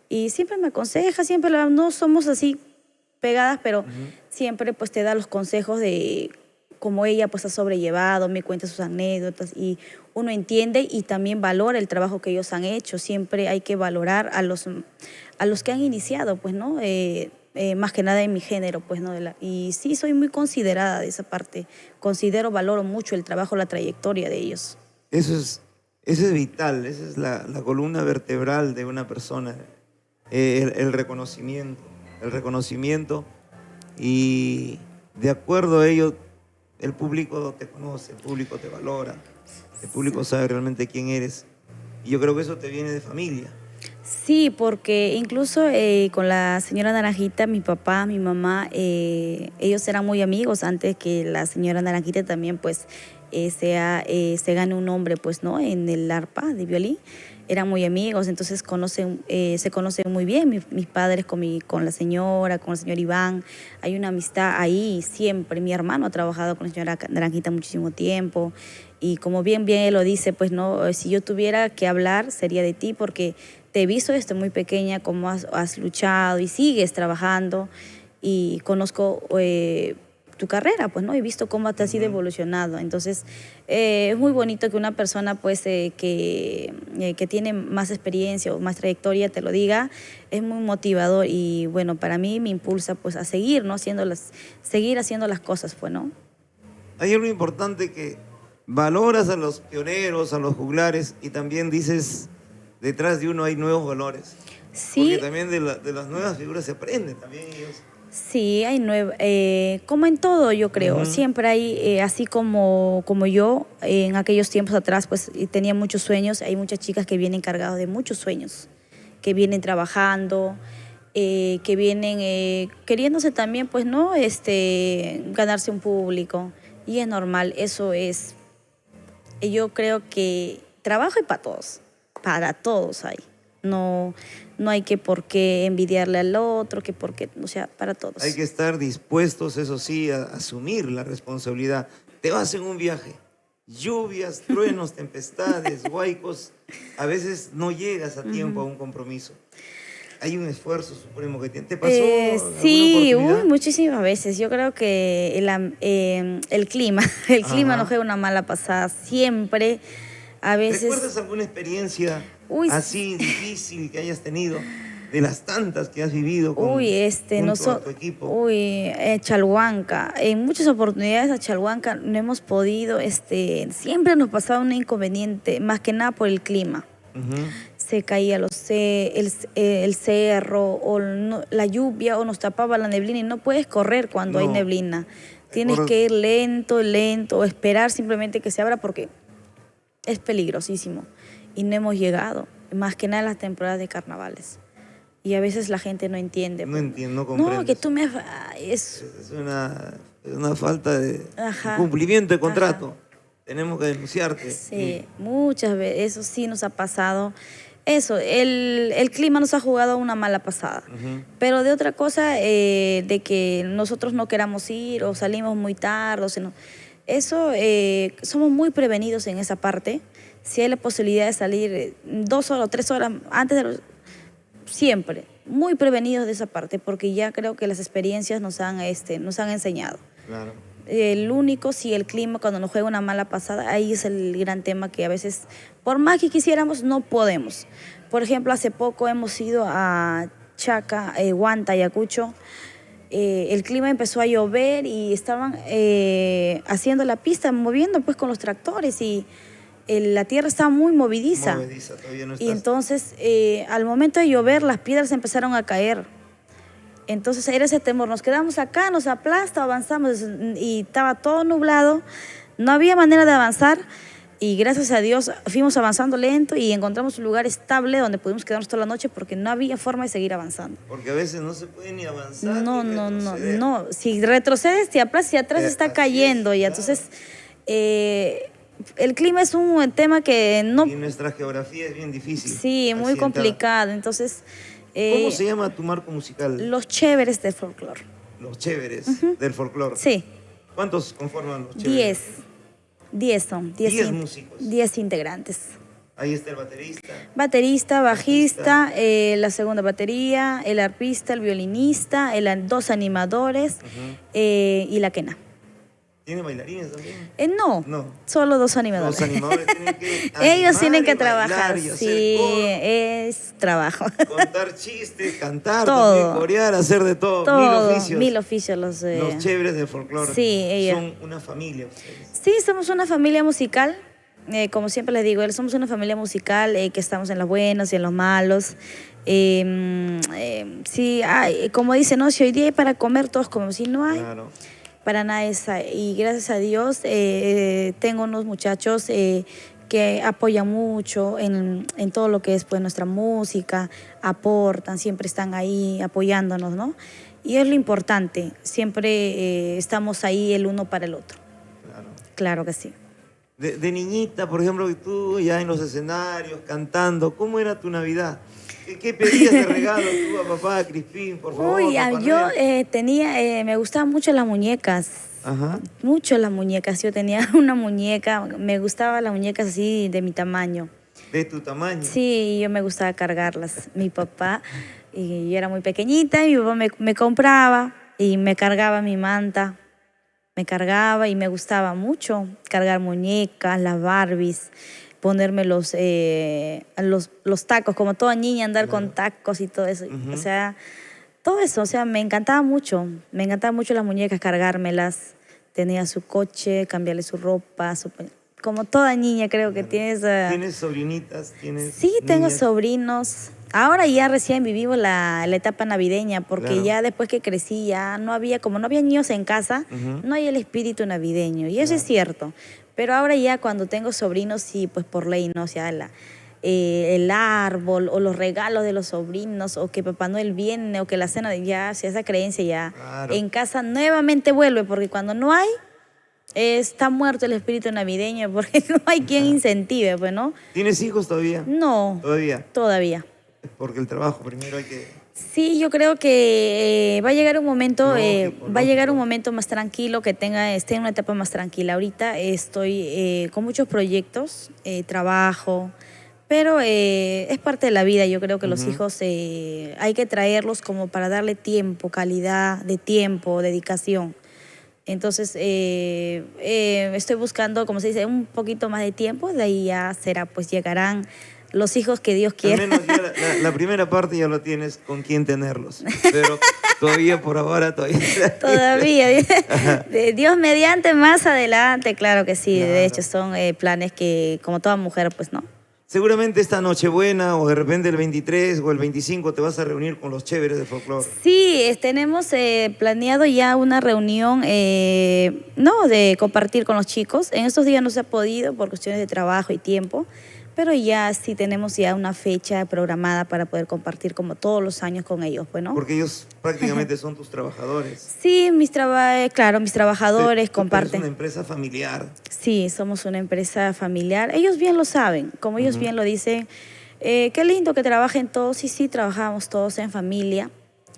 y siempre me aconseja, siempre no somos así pegadas, pero Ujú. siempre pues te da los consejos de cómo ella pues ha sobrellevado, me cuenta sus anécdotas y uno entiende y también valora el trabajo que ellos han hecho. Siempre hay que valorar a los que han iniciado, pues, ¿no? Más que nada en mi género, pues, ¿no? Y sí, soy muy considerada de esa parte. Considero, valoro mucho el trabajo, la trayectoria de ellos. Eso es vital, esa es la columna vertebral de una persona, el reconocimiento, y de acuerdo a ello, el público te conoce, el público te valora, el público sabe realmente quién eres. Y yo creo que eso te viene de familia. Sí, porque incluso con la señora Naranjita, mi papá, mi mamá, ellos eran muy amigos antes que la señora Naranjita también pues se gane un nombre pues, ¿no? En el arpa de violín. Eran muy amigos, entonces se conocen muy bien mis padres con la señora, con el señor Iván. Hay una amistad ahí siempre. Mi hermano ha trabajado con la señora Naranjita muchísimo tiempo. Y como bien él lo dice, pues no, si yo tuviera que hablar sería de ti porque te he visto desde muy pequeña cómo has luchado y sigues trabajando y conozco tu carrera, pues, ¿no? He visto cómo te has ido evolucionado. Entonces, es muy bonito que una persona, pues, que tiene más experiencia o más trayectoria te lo diga. Es muy motivador y, bueno, para mí me impulsa, pues, a seguir, ¿no? Seguir haciendo las cosas, pues, ¿no? Hay algo importante que valoras a los pioneros, a los juglares, y también dices, detrás de uno hay nuevos valores. Sí. Porque también de las nuevas figuras se aprende también ellos. Sí, hay como en todo yo creo, siempre hay, así como yo, en aquellos tiempos atrás pues tenía muchos sueños, hay muchas chicas que vienen cargadas de muchos sueños, que vienen trabajando, que vienen queriéndose también pues no, ganarse un público y es normal, eso es, yo creo que trabajo hay para todos hay. No hay que por qué envidiarle al otro, que por qué, o sea, para todos. Hay que estar dispuestos, eso sí, a asumir la responsabilidad. Te vas en un viaje, lluvias, truenos, tempestades, huaicos, a veces no llegas a tiempo a un compromiso. Hay un esfuerzo supremo que tienes. ¿Te pasó sí, alguna oportunidad? muchísimas veces. Yo creo que el clima nos juega una mala pasada siempre. A veces. ¿Recuerdas alguna experiencia así difícil que hayas tenido, de las tantas que has vivido junto a tu equipo? Chalhuanca. En muchas oportunidades a Chalhuanca no hemos podido, siempre nos pasaba un inconveniente, más que nada por el clima. Se caía el cerro, o la lluvia, o nos tapaba la neblina, y no puedes correr cuando hay neblina. Tienes que ir lento, o esperar simplemente que se abra porque es peligrosísimo y no hemos llegado, más que nada en las temporadas de carnavales. Y a veces la gente no entiende. No entiende, no comprende. No, que tú me... Es una falta de cumplimiento de contrato. Tenemos que denunciarte. Sí, muchas veces, eso sí nos ha pasado. Eso, el clima nos ha jugado una mala pasada. Pero de otra cosa, de que nosotros no queramos ir o salimos muy tarde, eso, somos muy prevenidos en esa parte. Si hay la posibilidad de salir 2 horas o 3 horas antes de siempre, muy prevenidos de esa parte, porque ya creo que las experiencias nos han enseñado. Claro. El único, si el clima cuando nos juega una mala pasada, ahí es el gran tema que a veces, por más que quisiéramos, no podemos. Por ejemplo, hace poco hemos ido a Chaca, Huanta, Ayacucho. El clima empezó a llover y estaban haciendo la pista, moviendo pues con los tractores y la tierra estaba muy movidiza. Todavía no estás. Y entonces al momento de llover las piedras empezaron a caer. Entonces era ese temor, nos quedamos acá, nos aplasta, avanzamos y estaba todo nublado, no había manera de avanzar y gracias a Dios fuimos avanzando lento y encontramos un lugar estable donde pudimos quedarnos toda la noche porque no había forma de seguir avanzando. Porque a veces no se puede ni avanzar. No, si retrocedes te aplastas y atrás está cayendo y entonces el clima es un tema que no... Y nuestra geografía es bien difícil. Sí, muy complicado, entonces... ¿Cómo se llama tu marco musical? Los Chéveres del Folclore. Los Chéveres del Folclore. Sí. ¿Cuántos conforman los Chéveres? 10 son. 10 músicos. 10 integrantes. Ahí está el baterista. Baterista, bajista, la segunda batería, el arpista, el violinista, 2 animadores y la quena. ¿Tiene bailarines también? No, solo 2 animadores. Los animadores tienen que ellos tienen que trabajar, sí, es trabajo. Contar chistes, cantar, todo, también, corear, hacer de todo. 1000 oficios. Los Chéveres del Folclore. Sí, ellos. Son una familia ustedes. Sí, somos una familia musical. Como siempre les digo, somos una familia musical que estamos en los buenos y en los malos. Sí, como dicen, no, si hoy día hay para comer, todos comemos. Si no hay... Claro. Para nada esa. Y gracias a Dios tengo unos muchachos que apoyan mucho en todo lo que es pues nuestra música, aportan, siempre están ahí apoyándonos, ¿no? Y es lo importante, siempre estamos ahí el uno para el otro. Claro. Claro que sí. De niñita, por ejemplo, tú ya en los escenarios, cantando, ¿cómo era tu Navidad? ¿Qué pedías de regalo tú a papá, a Crispín, por favor? Uy, Papá yo Noel? me gustaban mucho las muñecas. Ajá. Mucho las muñecas. Yo tenía una muñeca, me gustaban las muñecas así de mi tamaño. ¿De tu tamaño? Sí, yo me gustaba cargarlas. Mi papá, y yo era muy pequeñita, y mi papá me compraba y me cargaba mi manta. Me cargaba y me gustaba mucho cargar muñecas, las Barbies, ponerme los tacos, como toda niña andar con tacos y todo eso. O sea, todo eso, o sea, me encantaba mucho las muñecas, cargármelas. Tenía su coche, cambiarle su ropa, como toda niña creo que tienes... ¿Tienes sobrinitas? Sí, tengo niñas? sobrinos. Ahora ya recién vivo la etapa navideña, porque Claro. ya después que crecí ya no había, como no había niños en casa, no hay el espíritu navideño, y eso es cierto. Pero ahora ya cuando tengo sobrinos, sí, pues por ley, ¿no? O sea, el árbol o los regalos de los sobrinos, o que Papá Noel viene, o que la cena, ya, o sea, esa creencia ya Claro. en casa nuevamente vuelve, porque cuando no hay, está muerto el espíritu navideño, porque no hay quien incentive, pues, ¿no? ¿Tienes hijos todavía? No, ¿Todavía? todavía. Porque el trabajo primero hay que... Sí, yo creo que va a llegar un momento, Lógico, va a llegar un lógico. momento más tranquilo, que esté en una etapa más tranquila. Ahorita estoy con muchos proyectos, trabajo, pero es parte de la vida. Yo creo que los hijos hay que traerlos como para darle tiempo, calidad de tiempo, dedicación. Entonces, estoy buscando, como se dice, un poquito más de tiempo, de ahí ya será, pues llegarán los hijos que Dios Al quiera. menos ya la primera parte ya lo tienes con quién tenerlos. Pero todavía por ahora todavía... Todavía, de Dios mediante, más adelante, claro que sí. Claro. De hecho, son planes que, como toda mujer, pues no. Seguramente esta Nochebuena o de repente el 23 o el 25 te vas a reunir con los chéveres de folclore. Sí, tenemos planeado ya una reunión, no, de compartir con los chicos. En estos días no se ha podido por cuestiones de trabajo y tiempo, pero ya sí tenemos ya una fecha programada para poder compartir como todos los años con ellos, pues, ¿no? Porque ellos prácticamente son tus trabajadores. Sí, claro, mis trabajadores Tú comparten. eres una empresa familiar. Sí, somos una empresa familiar. Ellos bien lo saben, como ellos bien lo dicen. Qué lindo que trabajen todos. Sí, sí, trabajamos todos en familia.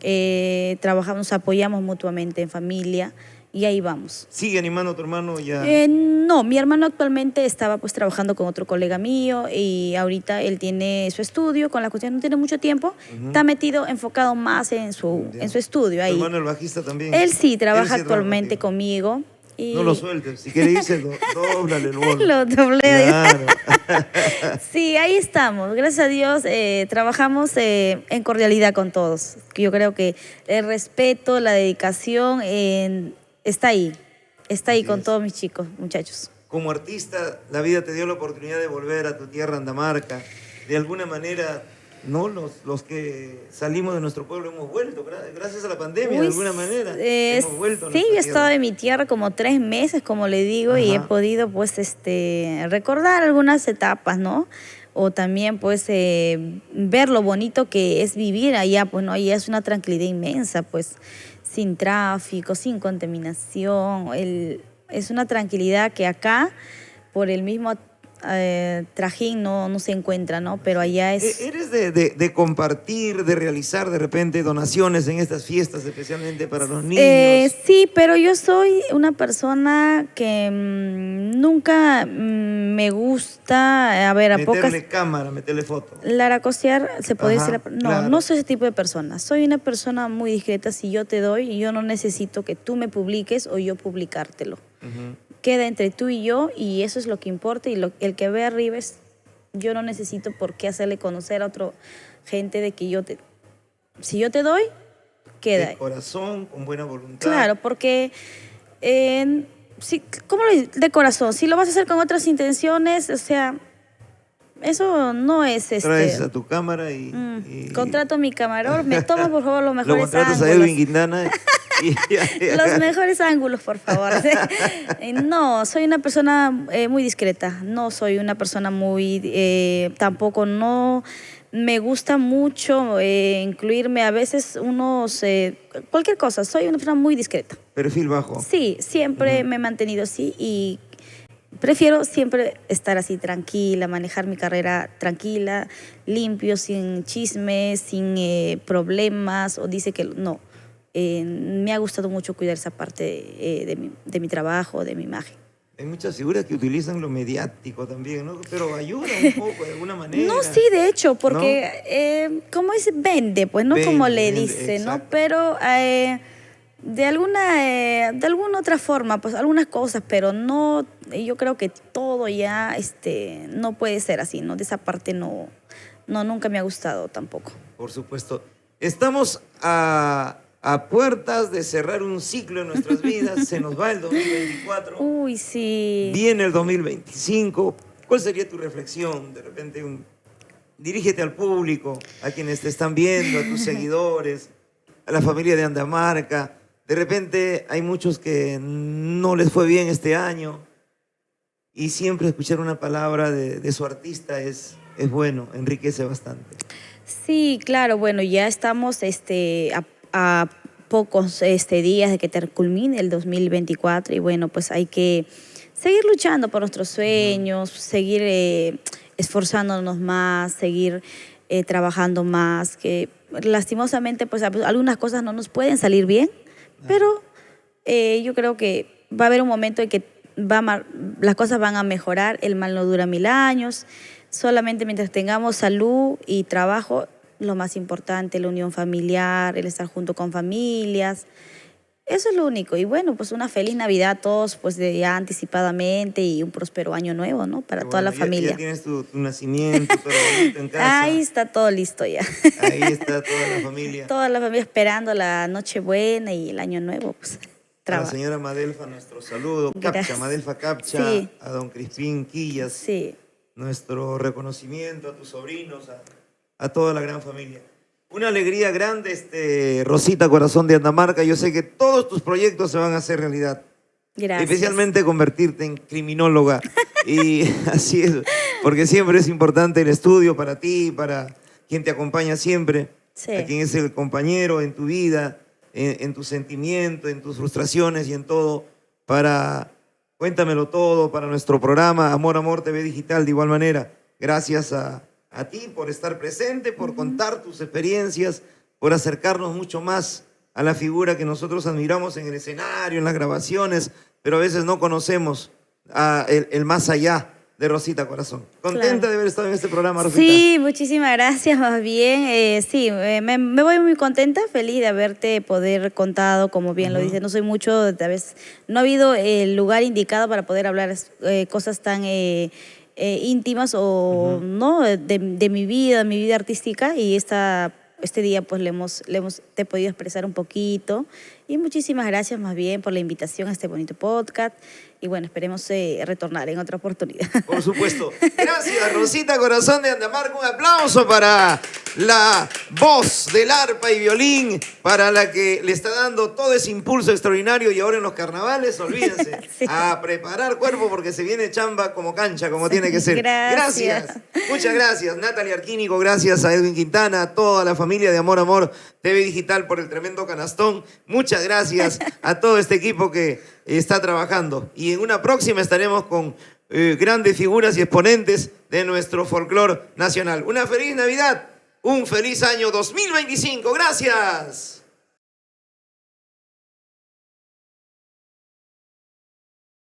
Nos apoyamos mutuamente en familia y ahí vamos. ¿Sigue animando a tu hermano ya? No, mi hermano actualmente estaba pues trabajando con otro colega mío y ahorita él tiene su estudio, con la cuestión no tiene mucho tiempo, está metido, enfocado más en su estudio ¿Tu ahí. hermano el bajista también? Él sí trabaja Él sí actualmente contigo. conmigo. Y No lo sueltes. Si quieres irse, dóblale el bolo. lo dobleo. Claro. Sí, ahí estamos. Gracias a Dios trabajamos en cordialidad con todos. Yo creo que el respeto, la dedicación está ahí. Está ahí Así con es. todos mis chicos, muchachos. Como artista, la vida te dio la oportunidad de volver a tu tierra, Andamarca. De alguna manera, ¿no? Los que salimos de nuestro pueblo hemos vuelto, gracias a la pandemia, de Uy, alguna manera. Hemos vuelto a sí, nuestra yo he estado tierra. en mi tierra como 3 meses, como le digo, y he Ajá. podido pues recordar algunas etapas, ¿no? O también pues ver lo bonito que es vivir allá, pues no, allá es una tranquilidad inmensa, pues sin tráfico, sin contaminación, es una tranquilidad que acá por el mismo trajín no se encuentra, ¿no? Pero allá es... ¿Eres de compartir, de realizar de repente donaciones en estas fiestas, especialmente para los niños? Sí, pero yo soy una persona que nunca me gusta, a ver, a Meterle pocas... cámara, meterle foto. Laracosear, se puede Ajá, decir... No, claro. no soy ese tipo de persona. Soy una persona muy discreta. Si yo te doy, yo no necesito que tú me publiques o yo publicártelo. Ujú. Queda entre tú y yo y eso es lo que importa. Y el que ve arriba yo no necesito por qué hacerle conocer a otra gente de que si yo te doy, queda. De corazón, con buena voluntad. Claro, porque sí, ¿cómo lo dices? De corazón. Si lo vas a hacer con otras intenciones, o sea, eso no es Traes a tu cámara y Contrato a mi camarón, me toma por favor los lo mejores contratas a ángulos. Edwin Guindana Los mejores ángulos, por favor. No, soy una persona muy discreta. No soy una persona muy... tampoco no me gusta mucho incluirme a veces cualquier cosa. Soy una persona muy discreta. Perfil bajo. Sí, siempre me he mantenido así y prefiero siempre estar así tranquila, manejar mi carrera tranquila, limpio, sin chismes, sin problemas. O dice que no. Me ha gustado mucho cuidar esa parte de mi trabajo, de mi imagen. Hay muchas figuras que utilizan lo mediático también, ¿no? Pero ayuda un poco de alguna manera. No, sí, de hecho, porque como es, vende, pues, ¿no? Vende, Como le vende, dice, ¿no? exacto. Pero de alguna otra forma, pues algunas cosas, pero no, yo creo que todo ya no puede ser así, ¿no? De esa parte no, nunca me ha gustado tampoco. Por supuesto. Estamos a puertas de cerrar un ciclo en nuestras vidas. Se nos va el 2024. Uy, sí. Viene el 2025. ¿Cuál sería tu reflexión? De repente, dirígete al público, a quienes te están viendo, a tus seguidores, a la familia de Andamarca. De repente hay muchos que no les fue bien este año y siempre escuchar una palabra de su artista es bueno, enriquece bastante. Sí, claro, bueno, ya estamos a pocos días de que culmine el 2024 y bueno, pues hay que seguir luchando por nuestros sueños, seguir esforzándonos más, seguir trabajando más, que lastimosamente pues algunas cosas no nos pueden salir bien, pero yo creo que va a haber un momento en que las cosas van a mejorar, el mal no dura 1000 años, solamente mientras tengamos salud y trabajo, lo más importante, la unión familiar, el estar junto con familias. Eso es lo único. Y bueno, pues una feliz Navidad a todos, pues ya anticipadamente y un próspero año nuevo, ¿no? Para toda la familia. Ya tienes tu nacimiento, todo bonito en casa. Ahí está todo listo ya. Ahí está toda la familia. Toda la familia esperando la Nochebuena y el año nuevo, pues. A la señora Madelfa, nuestro saludo. Capcha, Madelfa Capcha, sí. A don Crispín Quillas. Sí. Nuestro reconocimiento a tus sobrinos, a toda la gran familia. Una alegría grande, Rosita Corazón de Andamarca. Yo sé que todos tus proyectos se van a hacer realidad. Gracias. Especialmente convertirte en criminóloga. Y así es, porque siempre es importante el estudio para ti, para quien te acompaña siempre, sí. A quien es el compañero en tu vida, en tu sentimiento, en tus frustraciones y en todo, para Cuéntamelo Todo, para nuestro programa Amor TV Digital. De igual manera, gracias a ti por estar presente, por contar tus experiencias, por acercarnos mucho más a la figura que nosotros admiramos en el escenario, en las grabaciones, pero a veces no conocemos el más allá de Rosita Corazón. ¿Contenta claro. de haber estado en este programa, Rosita? Sí, muchísimas gracias, más bien. Sí, me voy muy contenta, feliz de haberte poder contado, como bien lo dice. No soy mucho, a veces no ha habido el lugar indicado para poder hablar cosas tan íntimas o no de mi vida artística, y este día pues te he podido expresar un poquito, y muchísimas gracias más bien por la invitación a este bonito podcast, y bueno, esperemos retornar en otra oportunidad. Por supuesto. Gracias, Rosita Corazón de Andamarca. Un aplauso para la voz del arpa y violín, para la que le está dando todo ese impulso extraordinario, y ahora en los carnavales, olvídense, sí. A preparar cuerpo porque se viene chamba como cancha, como tiene que ser. Gracias. Muchas gracias, Natalia Arquínigo, gracias a Edwin Quintana, a toda la familia de Amor TV Digital por el tremendo canastón. Muchas gracias a todo este equipo que está trabajando. Y en una próxima estaremos con grandes figuras y exponentes de nuestro folclore nacional. Una feliz Navidad, un feliz año 2025. Gracias.